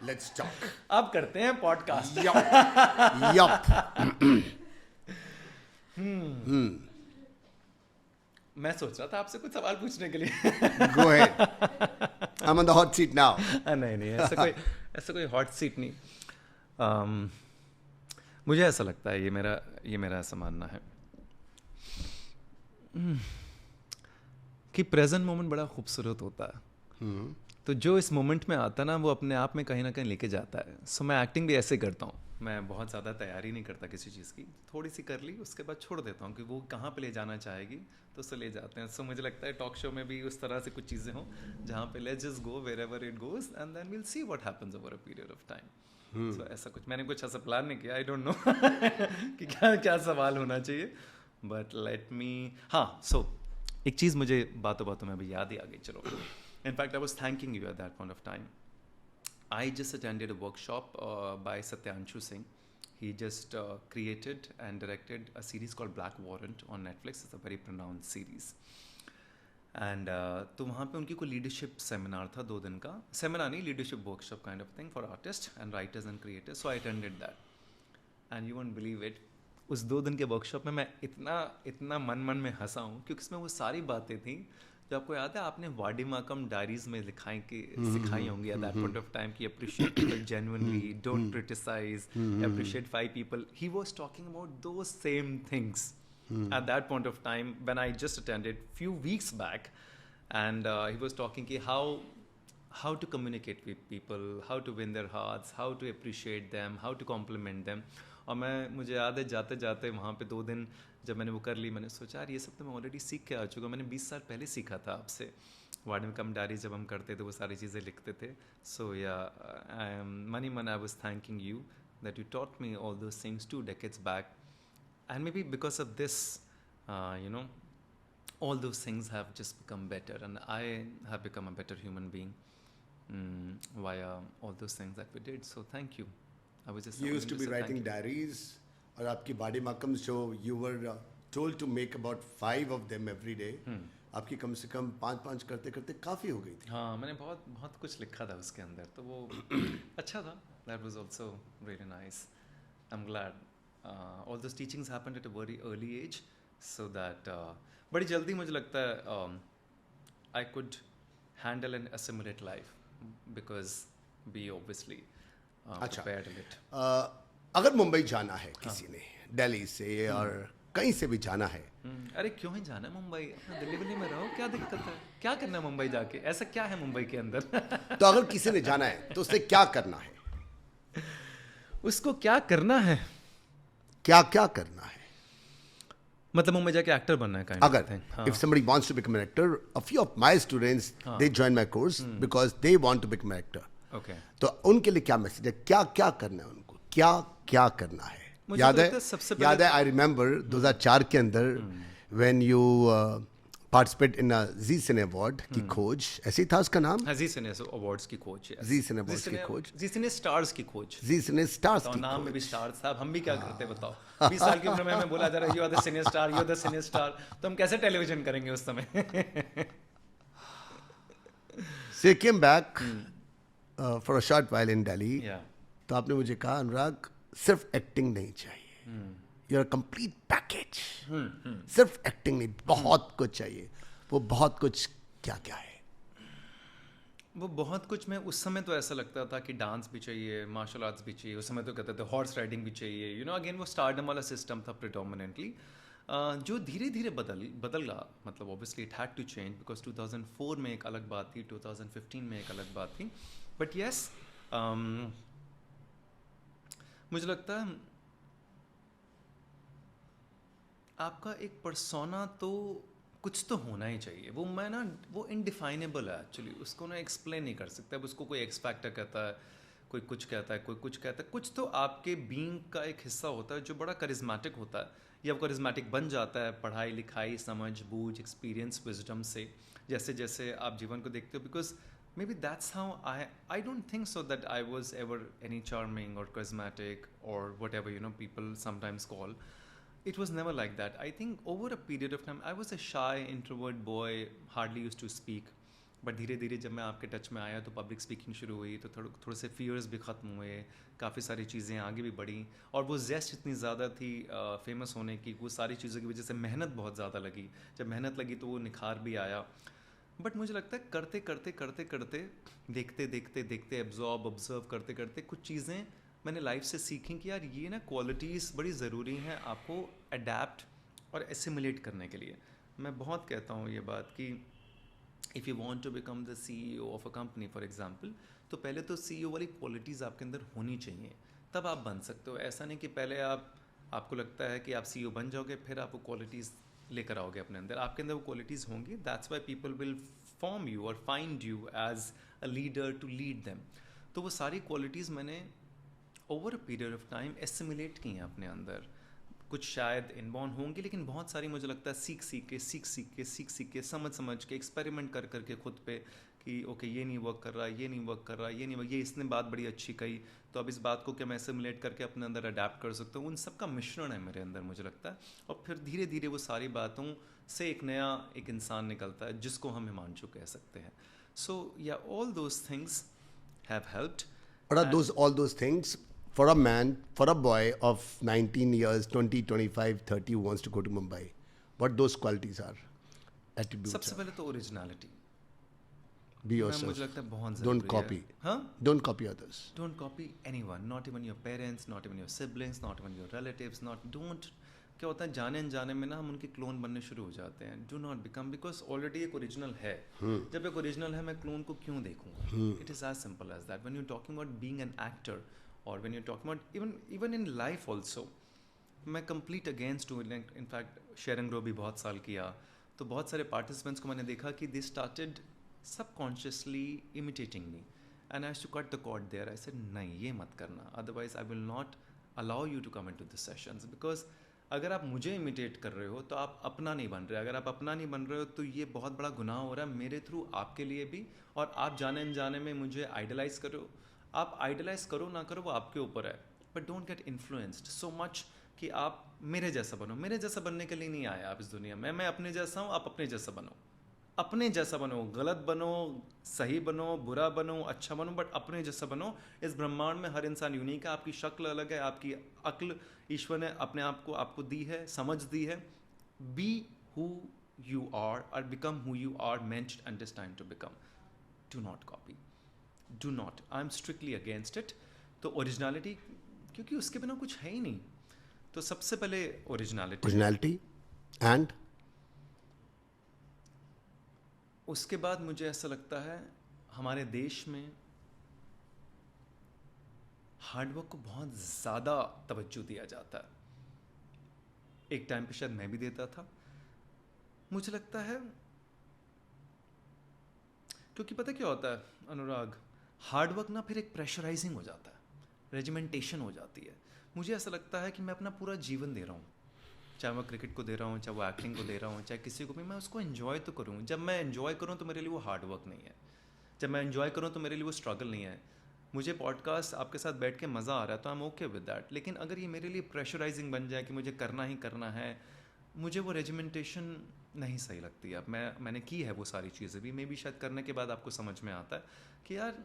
Let's talk. अब करते हैं पॉडकास्ट. Yup. मैं सोच रहा था आपसे कुछ सवाल पूछने के लिए. Go ahead. I'm on the hot seat now. नहीं, ऐसा कोई हॉट सीट नहीं. मुझे ऐसा लगता है, ये मेरा ऐसा मानना है कि प्रेजेंट मोमेंट बड़ा खूबसूरत होता है. तो जो इस मोमेंट में आता है ना, वो अपने आप में कहीं ना कहीं लेके जाता है. सो मैं एक्टिंग भी ऐसे करता हूँ, मैं बहुत ज़्यादा तैयारी नहीं करता किसी चीज़ की, थोड़ी सी कर ली, उसके बाद छोड़ देता हूँ कि वो कहाँ पे ले जाना चाहेगी तो उससे ले जाते हैं. सो मुझे लगता है टॉक शो में भी उस तरह से कुछ चीज़ें हों जहाँ पे let's just go wherever it goes and then we'll see what happens over a period of time. So ऐसा कुछ मैंने कुछ ऐसा प्लान नहीं किया. आई डोंट नो कि क्या सवाल होना चाहिए, बट लेट मी. हाँ, सो एक चीज़ मुझे बातों में अभी याद ही आ गई. चलो, in fact I was thanking you at that point of time. I just attended a workshop by Satyanshu Singh. He just created and directed a series called Black Warrant on Netflix. It's a very pronounced series. And तो वहाँ पे उनकी कोई लीडरशिप सेमिनार था, 2 दिन का सेमिनार नहीं, leadership workshop kind of thing for artist and writers and creators. So I attended that and you won't believe it, उस 2 दिन के वर्कशॉप में मैं इतना मन में हंसा हूँ, क्योंकि इसमें वो सारी बातें थी जो आपको याद है आपने वाडिमाकम डायरीज में लिखाई कि सिखाई होंगी at that point of time कि appreciate people genuinely, don't criticise, appreciate 5 people. He was talking about those same things at that point of time when I just attended few weeks back, and he was talking ki how to communicate with people, how to win their hearts, how to appreciate them, how to compliment them. और मुझे याद है जाते जाते वहाँ पे 2 दिन जब मैंने वो कर ली, मैंने सोचा यार ये सब तो मैं ऑलरेडी सीख के आ चुका, मैंने 20 साल पहले सीखा था आपसे. वाडिमाकम डायरी जब हम करते थे वो सारी चीज़ें लिखते थे. सो या मनी मन I was thanking you that you taught me all those things 2 decades back, and maybe because of this all those things have just become better, and I have become a better human being via all those things that we did. So thank you. I was just You used to be say thank writing you. diaries, और आपकी वाडिमाकम show you were told to make about 5 of them every day. आपकी कम से कम 5 करते करते काफ़ी हो गई थी. हाँ, मैंने बहुत कुछ लिखा था उसके अंदर, तो वो अच्छा था. That was also really nice. I'm glad all those teachings happened at a very early age, so that बड़ी जल्दी मुझे लगता है I could handle and assimilate life because we obviously prepared a bit. अगर मुंबई जाना है किसी ने, दिल्ली से और कहीं से भी जाना है, अरे क्यों ही जाना है मुंबई, अपना दिल्ली में रहो, क्या दिक्कत है, क्या करना है मुंबई जाके, ऐसा क्या है मुंबई के अंदर. तो अगर किसी ने जाना है तो उसे क्या करना है? उसको क्या करना है, क्या क्या करना है? मतलब मुंबई जाके एक्टर बनना है kind of अगर thing. if somebody wants to become an actor, a few of my students they join my course because they want to become an actor. Okay. तो उनके लिए क्या मैसेज है, क्या क्या करना है उनको, क्या क्या करना है? मुझे याद तो है, लगता है सबसे याद पहले है, आई रिमेंबर 2004 के अंदर when you participate in a Zee cine award की खोज, ऐसे ही था उसका नाम, हाँ, जी सिने अवार्ड्स की खोज. yes. जी सिने अवार्ड्स की खोज, जी सिने स्टार्स की खोज. जी सिने स्टार्स तो की नाम में भी खोज. स्टार्स था, अब हम भी क्या करते बताओ. 20 साल की उम्र में हमें बोला जा रहा है you are the cine star, you are the cine star, तो हम कैसे टेलीविजन करेंगे उस समय. So he came back for a short while in Delhi. Yeah. तो आपने मुझे कहा अनुराग सिर्फ एक्टिंग नहीं चाहिए, यू आर कंप्लीट पैकेज. सिर्फ एक्टिंग नहीं, बहुत कुछ चाहिए. वो बहुत कुछ क्या क्या है? वो बहुत कुछ, मैं उस समय तो ऐसा लगता था कि डांस भी चाहिए, मार्शल आर्ट्स भी चाहिए, उस समय तो कहते थे हॉर्स राइडिंग भी चाहिए, अगेन वो स्टारडम वाला सिस्टम था प्रिडोमिनेंटली, जो धीरे धीरे बदला. मतलब obviously it had to change because 2004 में एक अलग बात थी, 2015 में एक अलग बात थी. बट येस, मुझे लगता है आपका एक पर्सोना तो कुछ तो होना ही चाहिए. वो इनडिफाइनेबल है एक्चुअली, उसको ना एक्सप्लेन नहीं कर सकते. अब उसको कोई एक्स फैक्टर कहता है, कोई कुछ कहता है, कोई कुछ कहता है. कुछ तो आपके बीइंग का एक हिस्सा होता है जो बड़ा करिज्मेटिक होता है, या वो करिज्मेटिक बन जाता है पढ़ाई लिखाई, समझ बूझ, एक्सपीरियंस, विजडम से, जैसे जैसे आप जीवन को देखते हो. Because maybe that's how I don't think so that I was ever any charming or charismatic or whatever people sometimes call. It was never like that. I think over a period of time I was a shy introvert boy, hardly used to speak. But धीरे धीरे जब मैं आपके टच में आया तो पब्लिक स्पीकिंग शुरू हुई, तो थोड़े से फियर्स भी ख़त्म हुए, काफ़ी सारी चीज़ें आगे भी बढ़ी, और वो जेस्ट इतनी ज़्यादा थी फेमस होने की, वो सारी चीज़ों की वजह से मेहनत बहुत ज़्यादा लगी. जब मेहनत लगी तो वो निखार भी आया. बट मुझे लगता है करते करते देखते ऑब्जर्व करते करते कुछ चीज़ें मैंने लाइफ से सीखी कि यार ये ना क्वालिटीज़ बड़ी ज़रूरी हैं आपको अडेप्ट और एसिमुलेट करने के लिए. मैं बहुत कहता हूँ ये बात कि if you want to become the CEO of a company for example, तो पहले तो CEO वाली क्वालिटीज़ आपके अंदर होनी चाहिए, तब आप बन सकते हो. ऐसा नहीं कि पहले आपको लगता है कि आप CEO बन जाओगे फिर आप वो क्वालिटीज़ लेकर आओगे अपने अंदर. आपके अंदर वो क्वालिटीज़ होंगी, that's why people will form you और find you as a leader to lead them. तो वो सारी क्वालिटीज़ मैंने over a period of time assimilate की हैं अपने अंदर. कुछ शायद इनबॉर्न होंगी, लेकिन बहुत सारी मुझे लगता है सीख के समझ के एक्सपेरिमेंट करके खुद पे कि ओके ये नहीं वर्क कर रहा, ये इसने बात बड़ी अच्छी कही, तो अब इस बात को क्या मैं एसिमुलेट करके अपने अंदर अडेप्ट कर सकता हूँ. उन सब का मिश्रण है मेरे अंदर मुझे लगता है, और फिर धीरे धीरे वो सारी बातों से एक इंसान निकलता है जिसको हम हिमांशु कह सकते हैं. सो या all those things have helped. What are all those things for a man, for a boy of 19 years, 20, 25, 30 who wants to go to Mumbai? What those qualities are? Attribute सबसे पहले तो ओरिजिनलिटी, बी मुझे योरसेल्फ, लगता है बहुत डोंट ज़रूरी है। कॉपी, हाँ, don't copy others. don't copy anyone, not even your parents, not even your siblings, not even your relatives, don't. क्या होता है जाने अनजाने में ना हम उनके क्लोन बनने शुरू हो जाते हैं. Do not become, because already एक ओरिजिनल है. जब एक ओरिजिनल है मैं क्लोन को क्यों देखूंगा? It is as simple as that. When you talking about being an actor और when you talking about even in life also, मैं कंप्लीट अगेंस्ट हूँ. इनफैक्ट शेयरिंग ग्रो भी बहुत साल किया, तो बहुत सारे पार्टिसिपेंट्स को मैंने देखा कि they started subconsciously imitating me and I to cut the cord there. I said नहीं, ये मत करना, otherwise I will not allow you to come into the sessions. Because अगर आप मुझे इमिटेट कर रहे हो तो आप अपना नहीं बन रहे. अगर आप अपना नहीं बन रहे हो तो ये बहुत बड़ा गुनाह हो रहा है मेरे थ्रू आपके लिए भी, और आप जाने अनजाने में मुझे आइडलाइज करो. आप आइडलाइज करो ना करो वो आपके ऊपर है, but don't get influenced so much कि आप मेरे जैसा बनो. मेरे जैसा बनने के लिए नहीं आए आप इस दुनिया में. मैं अपने जैसा हूँ, आप अपने जैसा बनो. अपने जैसा बनो, गलत बनो, सही बनो, बुरा बनो, अच्छा बनो, बट अपने जैसा बनो. इस ब्रह्मांड में हर इंसान यूनिक है. आपकी शक्ल अलग है, आपकी अक्ल ईश्वर ने अपने आप को आपको दी है, समझ दी है. बी हु यू आर और become who you are meant and destined to become. Do not copy, do not. I am strictly against it. तो ओरिजिनलिटी, क्योंकि उसके बिना कुछ है ही नहीं. तो सबसे पहले ओरिजिनलिटी, ओरिजिनलिटी एंड उसके बाद मुझे ऐसा लगता है हमारे देश में हार्डवर्क को बहुत ज़्यादा तवज्जो दिया जाता है. एक टाइम पे शायद मैं भी देता था. मुझे लगता है क्योंकि पता क्या होता है अनुराग, हार्डवर्क ना फिर एक प्रेशराइजिंग हो जाता है, रेजिमेंटेशन हो जाती है. मुझे ऐसा लगता है कि मैं अपना पूरा जीवन दे रहा हूँ, चाहे मैं क्रिकेट को दे रहा हूँ, चाहे वो एक्टिंग को दे रहा हूँ, चाहे किसी को भी, मैं उसको एंजॉय तो करूँ. जब मैं एंजॉय करूँ तो मेरे लिए वो हार्ड वर्क नहीं है. जब मैं एंजॉय करूँ तो मेरे लिए वो स्ट्रगल नहीं है. मुझे पॉडकास्ट आपके साथ बैठ के मज़ा आ रहा है तो I am okay with that. लेकिन अगर ये मेरे लिए प्रेशराइजिंग बन जाए कि मुझे करना ही करना है, मुझे वो रेजिमेंटेशन नहीं सही लगती. अब मैंने की है वो सारी चीज़ें भी, मे भी शायद करने के बाद आपको समझ में आता है कि यार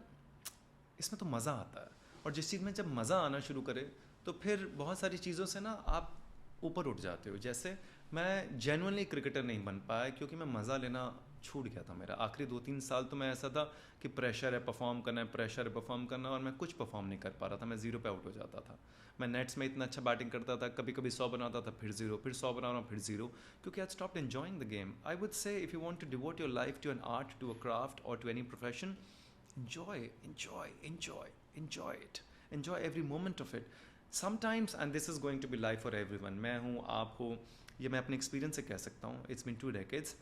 इसमें तो मज़ा आता है. और जिस चीज़ में जब मज़ा आना शुरू करे तो फिर बहुत सारी चीज़ों से ना आप ऊपर उठ जाते हो. जैसे मैं जेन्युइनली क्रिकेटर नहीं बन पाया क्योंकि मैं मज़ा लेना छूट गया था. मेरा आखिरी 2-3 साल तो मैं ऐसा था कि प्रेशर है परफॉर्म करना है, प्रेशर है परफॉर्म करना, और मैं कुछ परफॉर्म नहीं कर पा रहा था. मैं 0 पे आउट हो जाता था. मैं नेट्स में इतना अच्छा बैटिंग करता था, कभी कभी 100 बनाता था, फिर 0, फिर 100 बनाना, फिर 0, क्योंकि I stopped enjoying the game. I would say if you want to devote your life to an art, to a craft और to any profession, enjoy, enjoy, enjoy, enjoy it. Enjoy every moment of it. Sometimes, and this is going to be life for everyone, मैं हूँ, आप हो, ये मैं अपने एक्सपीरियंस से कह सकता हूँ. It's been 2 decades.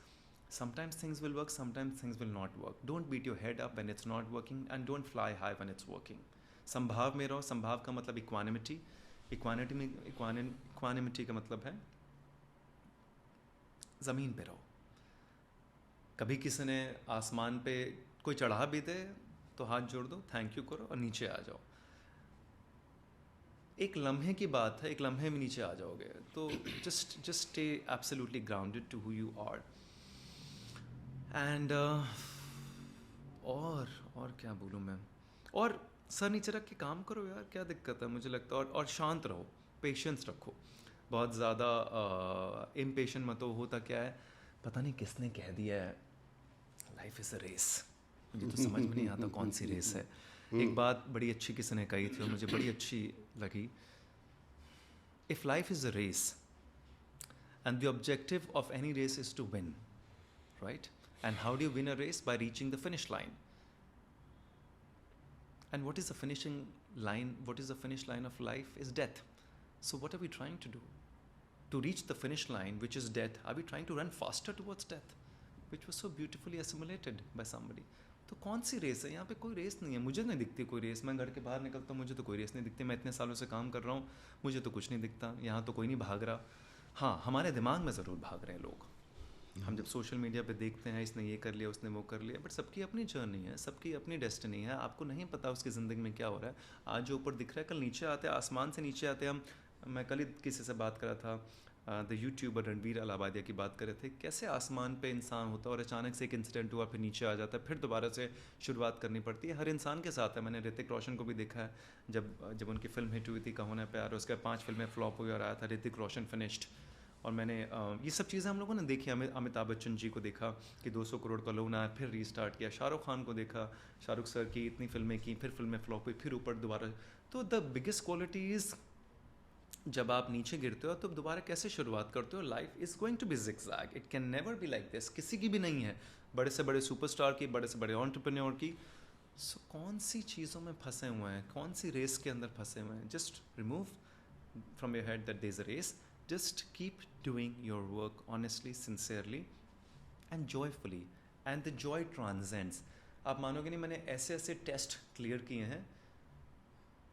Sometimes things will work, sometimes things will not work. Don't beat your head up when it's not working, and don't fly high when it's working. संभाव में रहो. संभाव का मतलब इक्वानिमिटी. इक्वानिमिटी का मतलब है ज़मीन पे रहो. कभी किसी ने आसमान पे कोई चढ़ा भी दे तो हाथ जोड़ दो, थैंक यू करो और नीचे आ जाओ. एक लम्हे की बात है, एक लम्हे में नीचे आ जाओगे. तो just stay absolutely grounded to who you are. And और क्या बोलूँ मैं, और सर नीचे रख के काम करो यार, क्या दिक्कत है. मुझे लगता है और शांत रहो, पेशेंस रखो. बहुत ज़्यादा इम्पेशेंट मत हो. होता क्या है पता नहीं किसने कह दिया है, लाइफ इज़ अ रेस. मुझे तो समझ में नहीं आता कौन सी रेस है. एक बात बड़ी अच्छी किसी ने कही थी और मुझे बड़ी अच्छी लगी. If life is a race and the objective of any race is to win, right? And how do you win a race? By reaching the finish line. And what is the finishing line? What is the finish line of life? Is death. So what are we trying to do? To reach the finish line, which is death, are we trying to run faster towards death? Which was so beautifully assimilated by somebody. तो कौन सी रेस है? यहाँ पे कोई रेस नहीं है. मुझे नहीं दिखती कोई रेस. मैं घर के बाहर निकलता हूँ, मुझे तो कोई रेस नहीं दिखती. मैं इतने सालों से काम कर रहा हूँ, मुझे तो कुछ नहीं दिखता. यहाँ तो कोई नहीं भाग रहा. हाँ, हमारे दिमाग में ज़रूर भाग रहे हैं लोग. हम जब सोशल मीडिया पे देखते हैं इसने ये कर लिया, उसने वो कर लिया, बट सबकी अपनी जर्नी है, सबकी अपनी डेस्टिनी है. आपको नहीं पता उसकी ज़िंदगी में क्या हो रहा है. आज जो ऊपर दिख रहा है कल नीचे आते हैं, आसमान से नीचे आते हैं. मैं कल ही किसी से बात कर रहा था, द यूट्यूबर रणवीर अलाहाबादिया की बात कर रहे थे, कैसे आसमान पे इंसान होता है और अचानक से एक इंसिडेंट हुआ, फिर नीचे आ जाता है, फिर दोबारा से शुरुआत करनी पड़ती है. हर इंसान के साथ है. मैंने ऋतिक रोशन को भी देखा है, जब उनकी फिल्म हिट हुई थी कहो ना प्यार, उसके 5 फिल्में फ्लॉप हुई और आया था ऋतिक रोशन फिनिश्ड. और मैंने ये सब चीज़ें हम लोगों ने देखी। अमिताभ बच्चन जी को देखा कि 200 करोड़ का लोन आया, फिर रीस्टार्ट किया। शाहरुख खान को देखा, शाहरुख सर की इतनी फिल्में की, फिर फिल्में फ्लॉप हुई, फिर ऊपर दोबारा। तो द बिगेस्ट क्वालिटी इज़ जब आप नीचे गिरते हो तो दोबारा कैसे शुरुआत करते हो। Life is going to be zigzag, it can never be like this. किसी की भी नहीं है, बड़े से बड़े सुपरस्टार की, बड़े से बड़े एंटरप्रेन्योर की। सो कौन सी चीज़ों में फंसे हुए हैं, कौन सी रेस के अंदर फंसे हुए हैं, just remove from your head that there's a race. Just keep doing your work honestly, sincerely and joyfully, and the joy transcends. आप मानोगे नहीं, मैंने ऐसे ऐसे टेस्ट क्लियर किए हैं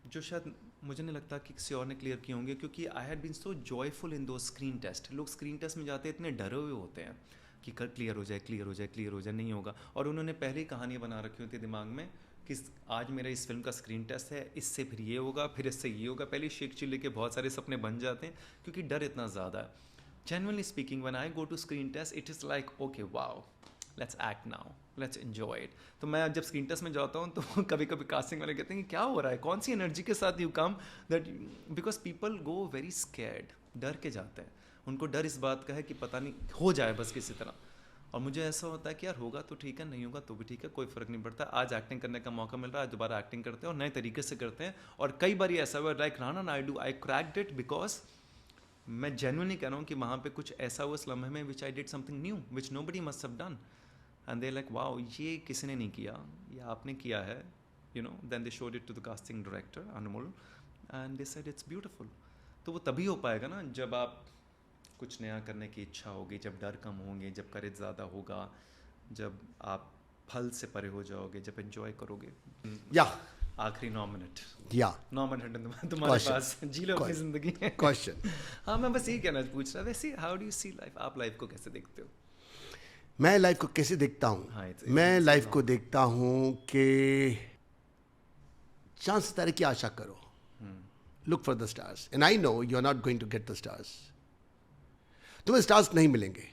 जो शायद मुझे नहीं लगता कि किसी और ने क्लियर किए होंगे, क्योंकि I had been so joyful in दो स्क्रीन टेस्ट। लोग स्क्रीन टेस्ट में जाते हैं इतने डरे हुए होते हैं कि कल क्लियर हो जाए, क्लियर हो जाए, क्लियर हो जाए, नहीं होगा। और उन्होंने पहले ही कहानियाँ बना रखी होती है दिमाग में कि आज मेरा इस फिल्म का स्क्रीन टेस्ट है, इससे फिर ये होगा, फिर इससे ये होगा। पहले शेख चिल्ली के बहुत सारे सपने बन जाते हैं क्योंकि डर इतना ज़्यादा है। Genuinely speaking, when I go to screen test, it is like okay wow, let's act now, let's enjoy it. तो मैं जब स्क्रीन टेस्ट में जाता हूँ तो कभी कभी कास्टिंग वाले कहते हैं कि क्या हो रहा है, कौन सी एनर्जी के साथ you come, that because people go very scared, डर के जाते हैं। उनको डर इस बात का है कि पता नहीं हो जाए बस किसी तरह। और मुझे ऐसा होता है कि यार होगा तो ठीक है, नहीं होगा तो भी ठीक है, कोई फ़र्क नहीं पड़ता। आज एक्टिंग करने का मौका मिल रहा है, आज दोबारा एक्टिंग करते हैं और नए तरीके से करते हैं। और कई बार ये ऐसा हुआ, like Rana Naidu, I cracked it because मैं जेन्युइनली कह रहा हूँ कि वहाँ पे कुछ ऐसा हुआ इस लम्हे में which I did something new which nobody must have done, and they like wow, ये किसी ने नहीं किया, ये आपने किया है, you know. Then they showed it to the casting director Anmol and they said it's beautiful. तो वो तभी हो पाएगा ना जब आप कुछ नया करने की इच्छा होगी, जब डर कम होंगे, जब करेज ज़्यादा होगा, जब आप फल से परे हो जाओगे, जब एंजॉय करोगे। या आखिरी 9 मिनट, या 9 मिनट तुम्हारे Question. पास, जी लो अपनी जिंदगी। क्वेश्चन, हाँ, मैं बस यही कहना पूछ रहा। वैसे how do you see life, आप लाइफ को कैसे देखते हो? मैं लाइफ को कैसे देखता हूँ? हाँ, मैं लाइफ को देखता हूँ कि चांद सितारे की आशा करो, look for the stars, and I know you are not going to get the stars. तुम्हें स्टार्स नहीं मिलेंगे,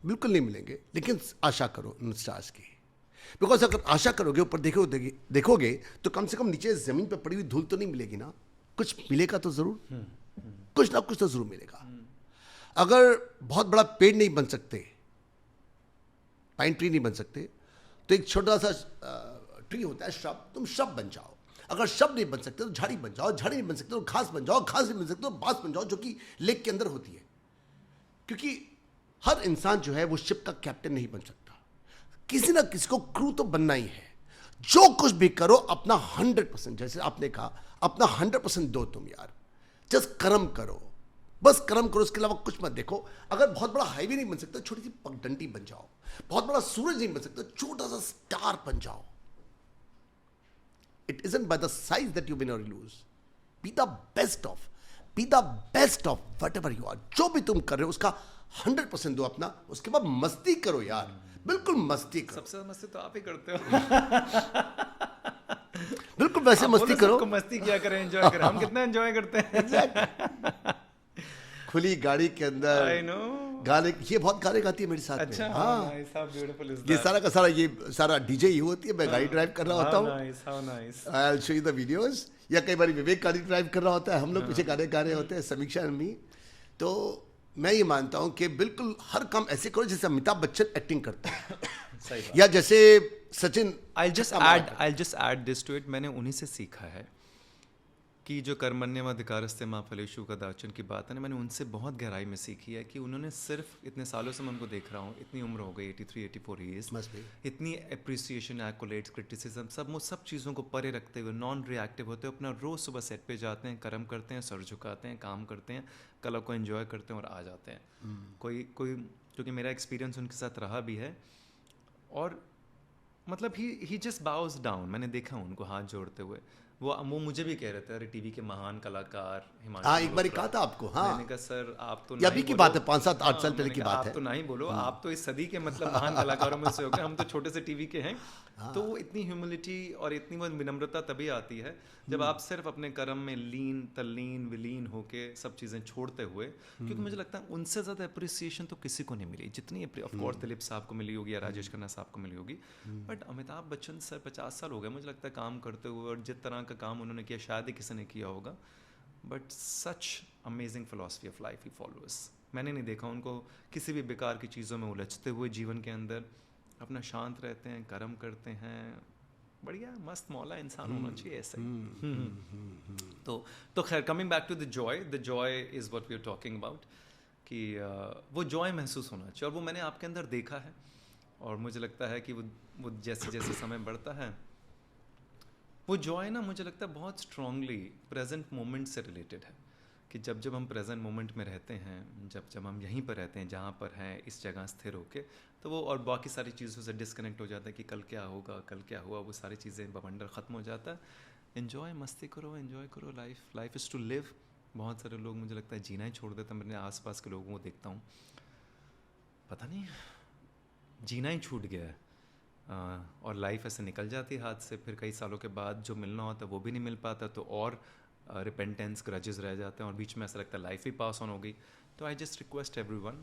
बिल्कुल नहीं मिलेंगे, लेकिन आशा करो उन स्टार्स की। बिकॉज अगर आशा करोगे, ऊपर देखोगे तो कम से कम नीचे ज़मीन पर पड़ी हुई धूल तो नहीं मिलेगी ना, कुछ मिलेगा तो ज़रूर, कुछ ना कुछ तो ज़रूर मिलेगा। अगर बहुत बड़ा पेड़ नहीं बन सकते, पाइन ट्री नहीं बन सकते, तो एक छोटा सा ट्री होता है श्रब, तुम श्रब बन जाओ। अगर श्रब नहीं बन सकते तो झाड़ी बन जाओ, झाड़ी नहीं बन सकते तो घास बन जाओ, घास नहीं बन सकते तो बांस बन जाओ, जो कि लेक के अंदर होती है। क्योंकि हर इंसान जो है वो शिप का कैप्टन नहीं बन सकता, किसी ना किसी को क्रू तो बनना ही है। जो कुछ भी करो अपना 100%, जैसे आपने कहा, अपना 100% दो तुम यार, जस्ट कर्म करो, बस कर्म करो, उसके अलावा कुछ मत देखो। अगर बहुत बड़ा हाईवे नहीं बन सकता, छोटी सी पगडंडी बन जाओ। बहुत बड़ा सूरज नहीं बन सकता, छोटा सा स्टार बन जाओ। It isn't by the size that you win और lose, be the best of, be the best of whatever you are. जो भी तुम कर रहे हो उसका 100% दो अपना, उसके बाद मस्ती करो यार, बिल्कुल मस्ती करो। सबसे ज्यादा मस्ती तो आप ही करते हो। बिल्कुल वैसे मस्ती करो, सबको मस्ती किया करें, एंजॉय करें। हम कितना एंजॉय करते हैं। खुली गाड़ी के अंदर I know. गाने, ये बहुत गाने गाती है मेरे साथ अच्छा, में। हाँ, nice, how beautiful is ये that? सारा का सारा, ये सारा डीजे ही होती है, मैं गाड़ी ड्राइव कर रहा होता हूँ। nice, how nice. I'll show you the videos. या कई बार विवेक गाड़ी ड्राइव कर रहा होता है, हम लोग पीछे गाने गा रहे होते हैं, समीक्षा एंड मी। तो मैं ये मानता हूँ कि बिल्कुल हर काम ऐसे करो जैसे अमिताभ बच्चन एक्टिंग करते हैं, सही बात। या जैसे Sachin. I'll just add this to it. मैंने उन्हीं से सीखा है कि जो कर्मण्येवाधिकारस्ते मा फलेषु कदाचन की बात है ना, मैंने उनसे बहुत गहराई में सीखी है कि उन्होंने सिर्फ, इतने सालों से मैं उनको देख रहा हूँ, इतनी उम्र हो गई, 83-84 ईयर्स, इतनी अप्रिसिएशन, एक्कोलेट्स, क्रिटिसिज्म, सब चीज़ों को परे रखते हुए, नॉन रिएक्टिव होते हुए, अपना रोज़ सुबह सेट पे जाते हैं, कर्म करते हैं, सर झुकाते हैं, काम करते हैं, कला को एंजॉय करते हैं और आ जाते हैं। कोई क्योंकि मेरा एक्सपीरियंस उनके साथ रहा भी है, और मतलब ही जस्ट बाउज डाउन। मैंने देखा उनको हाथ जोड़ते हुए, वो मुझे भी कह रहे थे, अरे टीवी के महान कलाकार हिमांशु। हाँ, एक बार कहा था आपको। हाँ, मैंने कहा सर आप तो ये अभी की बात है, 5, 7, 8 साल हाँ, पहले की बात आप है। तो नहीं बोलो, आप तो इस सदी के मतलब महान कलाकारों में से हो गए, हम तो छोटे से टीवी के हैं। तो वो इतनी ह्यूमिलिटी और इतनी वो विनम्रता तभी आती है जब आप सिर्फ अपने कर्म में तल्लीन विलीन होके सब चीज़ें छोड़ते हुए। क्योंकि मुझे लगता है उनसे ज़्यादा अप्रिसिएशन तो किसी को नहीं मिली जितनी ऑफ कोर्स दिलीप साहब को मिली होगी या राजेश खन्ना साहब को मिली होगी। बट अमिताभ बच्चन सर 50 साल हो गए मुझे लगता है काम करते हुए, और जिस तरह का काम उन्होंने किया शायद ही किसी ने किया होगा। But such amazing philosophy of life he followers. मैंने नहीं देखा उनको किसी भी बेकार की चीज़ों में उलझते हुए जीवन के अंदर। अपना शांत रहते हैं, कर्म करते हैं, बढ़िया मस्त मौला इंसान होना चाहिए ऐसा ही। तो खैर, coming back to the joy is what we are talking about, कि वो जॉय महसूस होना चाहिए, और वो मैंने आपके अंदर देखा है। और मुझे लगता है कि वो जैसे जैसे समय बढ़ता है, वो जॉय ना मुझे लगता है बहुत स्ट्रांगली प्रेजेंट मोमेंट से रिलेटेड है। कि जब जब हम प्रेजेंट मोमेंट में रहते हैं, जब जब हम यहीं पर रहते हैं जहाँ पर हैं, इस जगह स्थिर होके, तो वो और बाकी सारी चीज़ों से डिस्कनेक्ट हो जाता है कि कल क्या होगा, कल क्या हुआ, वो सारी चीज़ें बवंडर ख़त्म हो जाता है। एन्जॉय, मस्ती करो, एन्जॉय करो लाइफ इज़ टू लिव। बहुत सारे लोग मुझे लगता है जीना ही छोड़ देते हैं। मेरे आसपास के लोगों को देखता हूँ, पता नहीं जीना ही छूट गया है, और लाइफ ऐसे निकल जाती है हाथ से। फिर कई सालों के बाद जो मिलना होता है वो भी नहीं मिल पाता, तो और रिपेंटेंस, ग्रजेस रह जाते हैं, और बीच में ऐसा लगता है लाइफ ही पास ऑन हो गई। तो I just request everyone,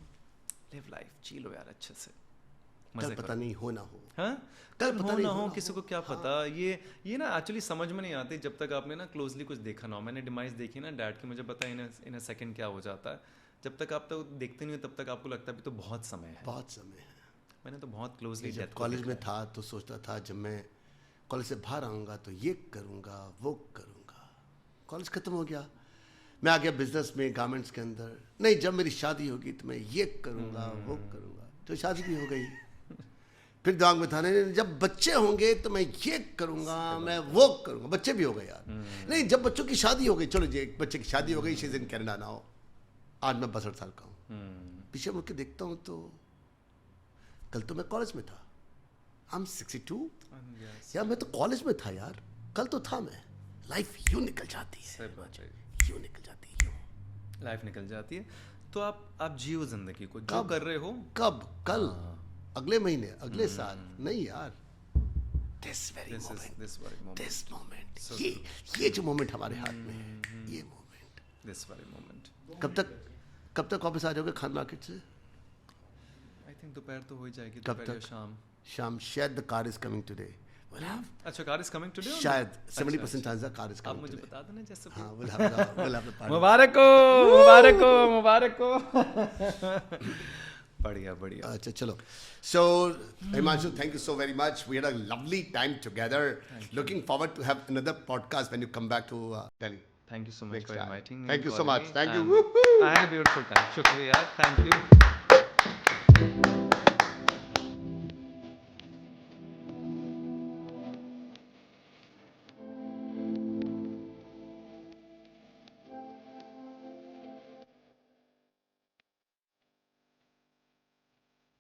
live life, जी लो यार अच्छे से, कल मजे पता करो। नहीं हो ना हो। हाँ, कल कल पता हो नहीं ना हो हो, ना किसी को क्या पता। ये ना एक्चुअली समझ में नहीं आती जब तक आपने ना क्लोजली कुछ देखा ना हो। मैंने डिमाइस देखी ना डैड की, मुझे पता है इन अ सेकंड क्या हो जाता है। जब तक आप तो देखते नहीं हो तब तक आपको लगता है अभी तो बहुत समय है। बहुत समय है। मैंने तो बहुत क्लोजली जब कॉलेज में था तो सोचता था जब मैं कॉलेज से बाहर आऊँगा तो ये करूँगा, वो करूँगा। कॉलेज ख़त्म हो गया, मैं आ गया बिजनेस में, गारमेंट्स के अंदर। नहीं, जब मेरी शादी होगी तो मैं ये करूँगा, वो करूँगा। तो शादी भी हो गई। फिर दिमाग में था नहीं, जब बच्चे होंगे तो मैं ये करूँगा, मैं वो करूँगा। बच्चे भी हो गए यार। नहीं, जब बच्चों की शादी हो गई, चलो जी एक बच्चे की शादी हो गई, she is in Canada now. आज मैं 62 साल का हूँ। पीछे मुड़ के देखता हूँ तो कल तो मैं कॉलेज में था। I am 62। यार मैं तो कॉलेज में था यार, कल तो था मैं। लाइफ यूँ निकल जाती है, यूँ निकल जाती है, यूँ। लाइफ निकल जाती है। तो आप जियो जिंदगी को, जो कर रहे हो। कब? कल, अगले महीने, अगले साल नहीं यार। दिस मोमेंट, ये जो मोमेंट हमारे हाथ में है, ये मोमेंट, दिस वेरी मोमेंट। कब तक वापस आ जाओगे खान मार्केट से? आई थिंक दोपहर तो हो ही जाएगी। कब दोपहर या तक? शाम। शायद the car is coming today. अच्छा, कार इज कमिंग टुडे। शायद 70% चांस द कार इज आप कमिंग मुझे टुडे। बता देना जैसे। हाँ, we'll have the party. मुबारक हो, मुबारक हो। बढ़िया बढ़िया। अच्छा चलो। So Himanshu, thank you so very much. We had a lovely time together. Looking forward to have another podcast when you come back to Delhi. Thank you so much Next for time. inviting me. Thank you so calling much. me, Thank you. and Woohoo! I had a beautiful time. Shukriya. Thank you.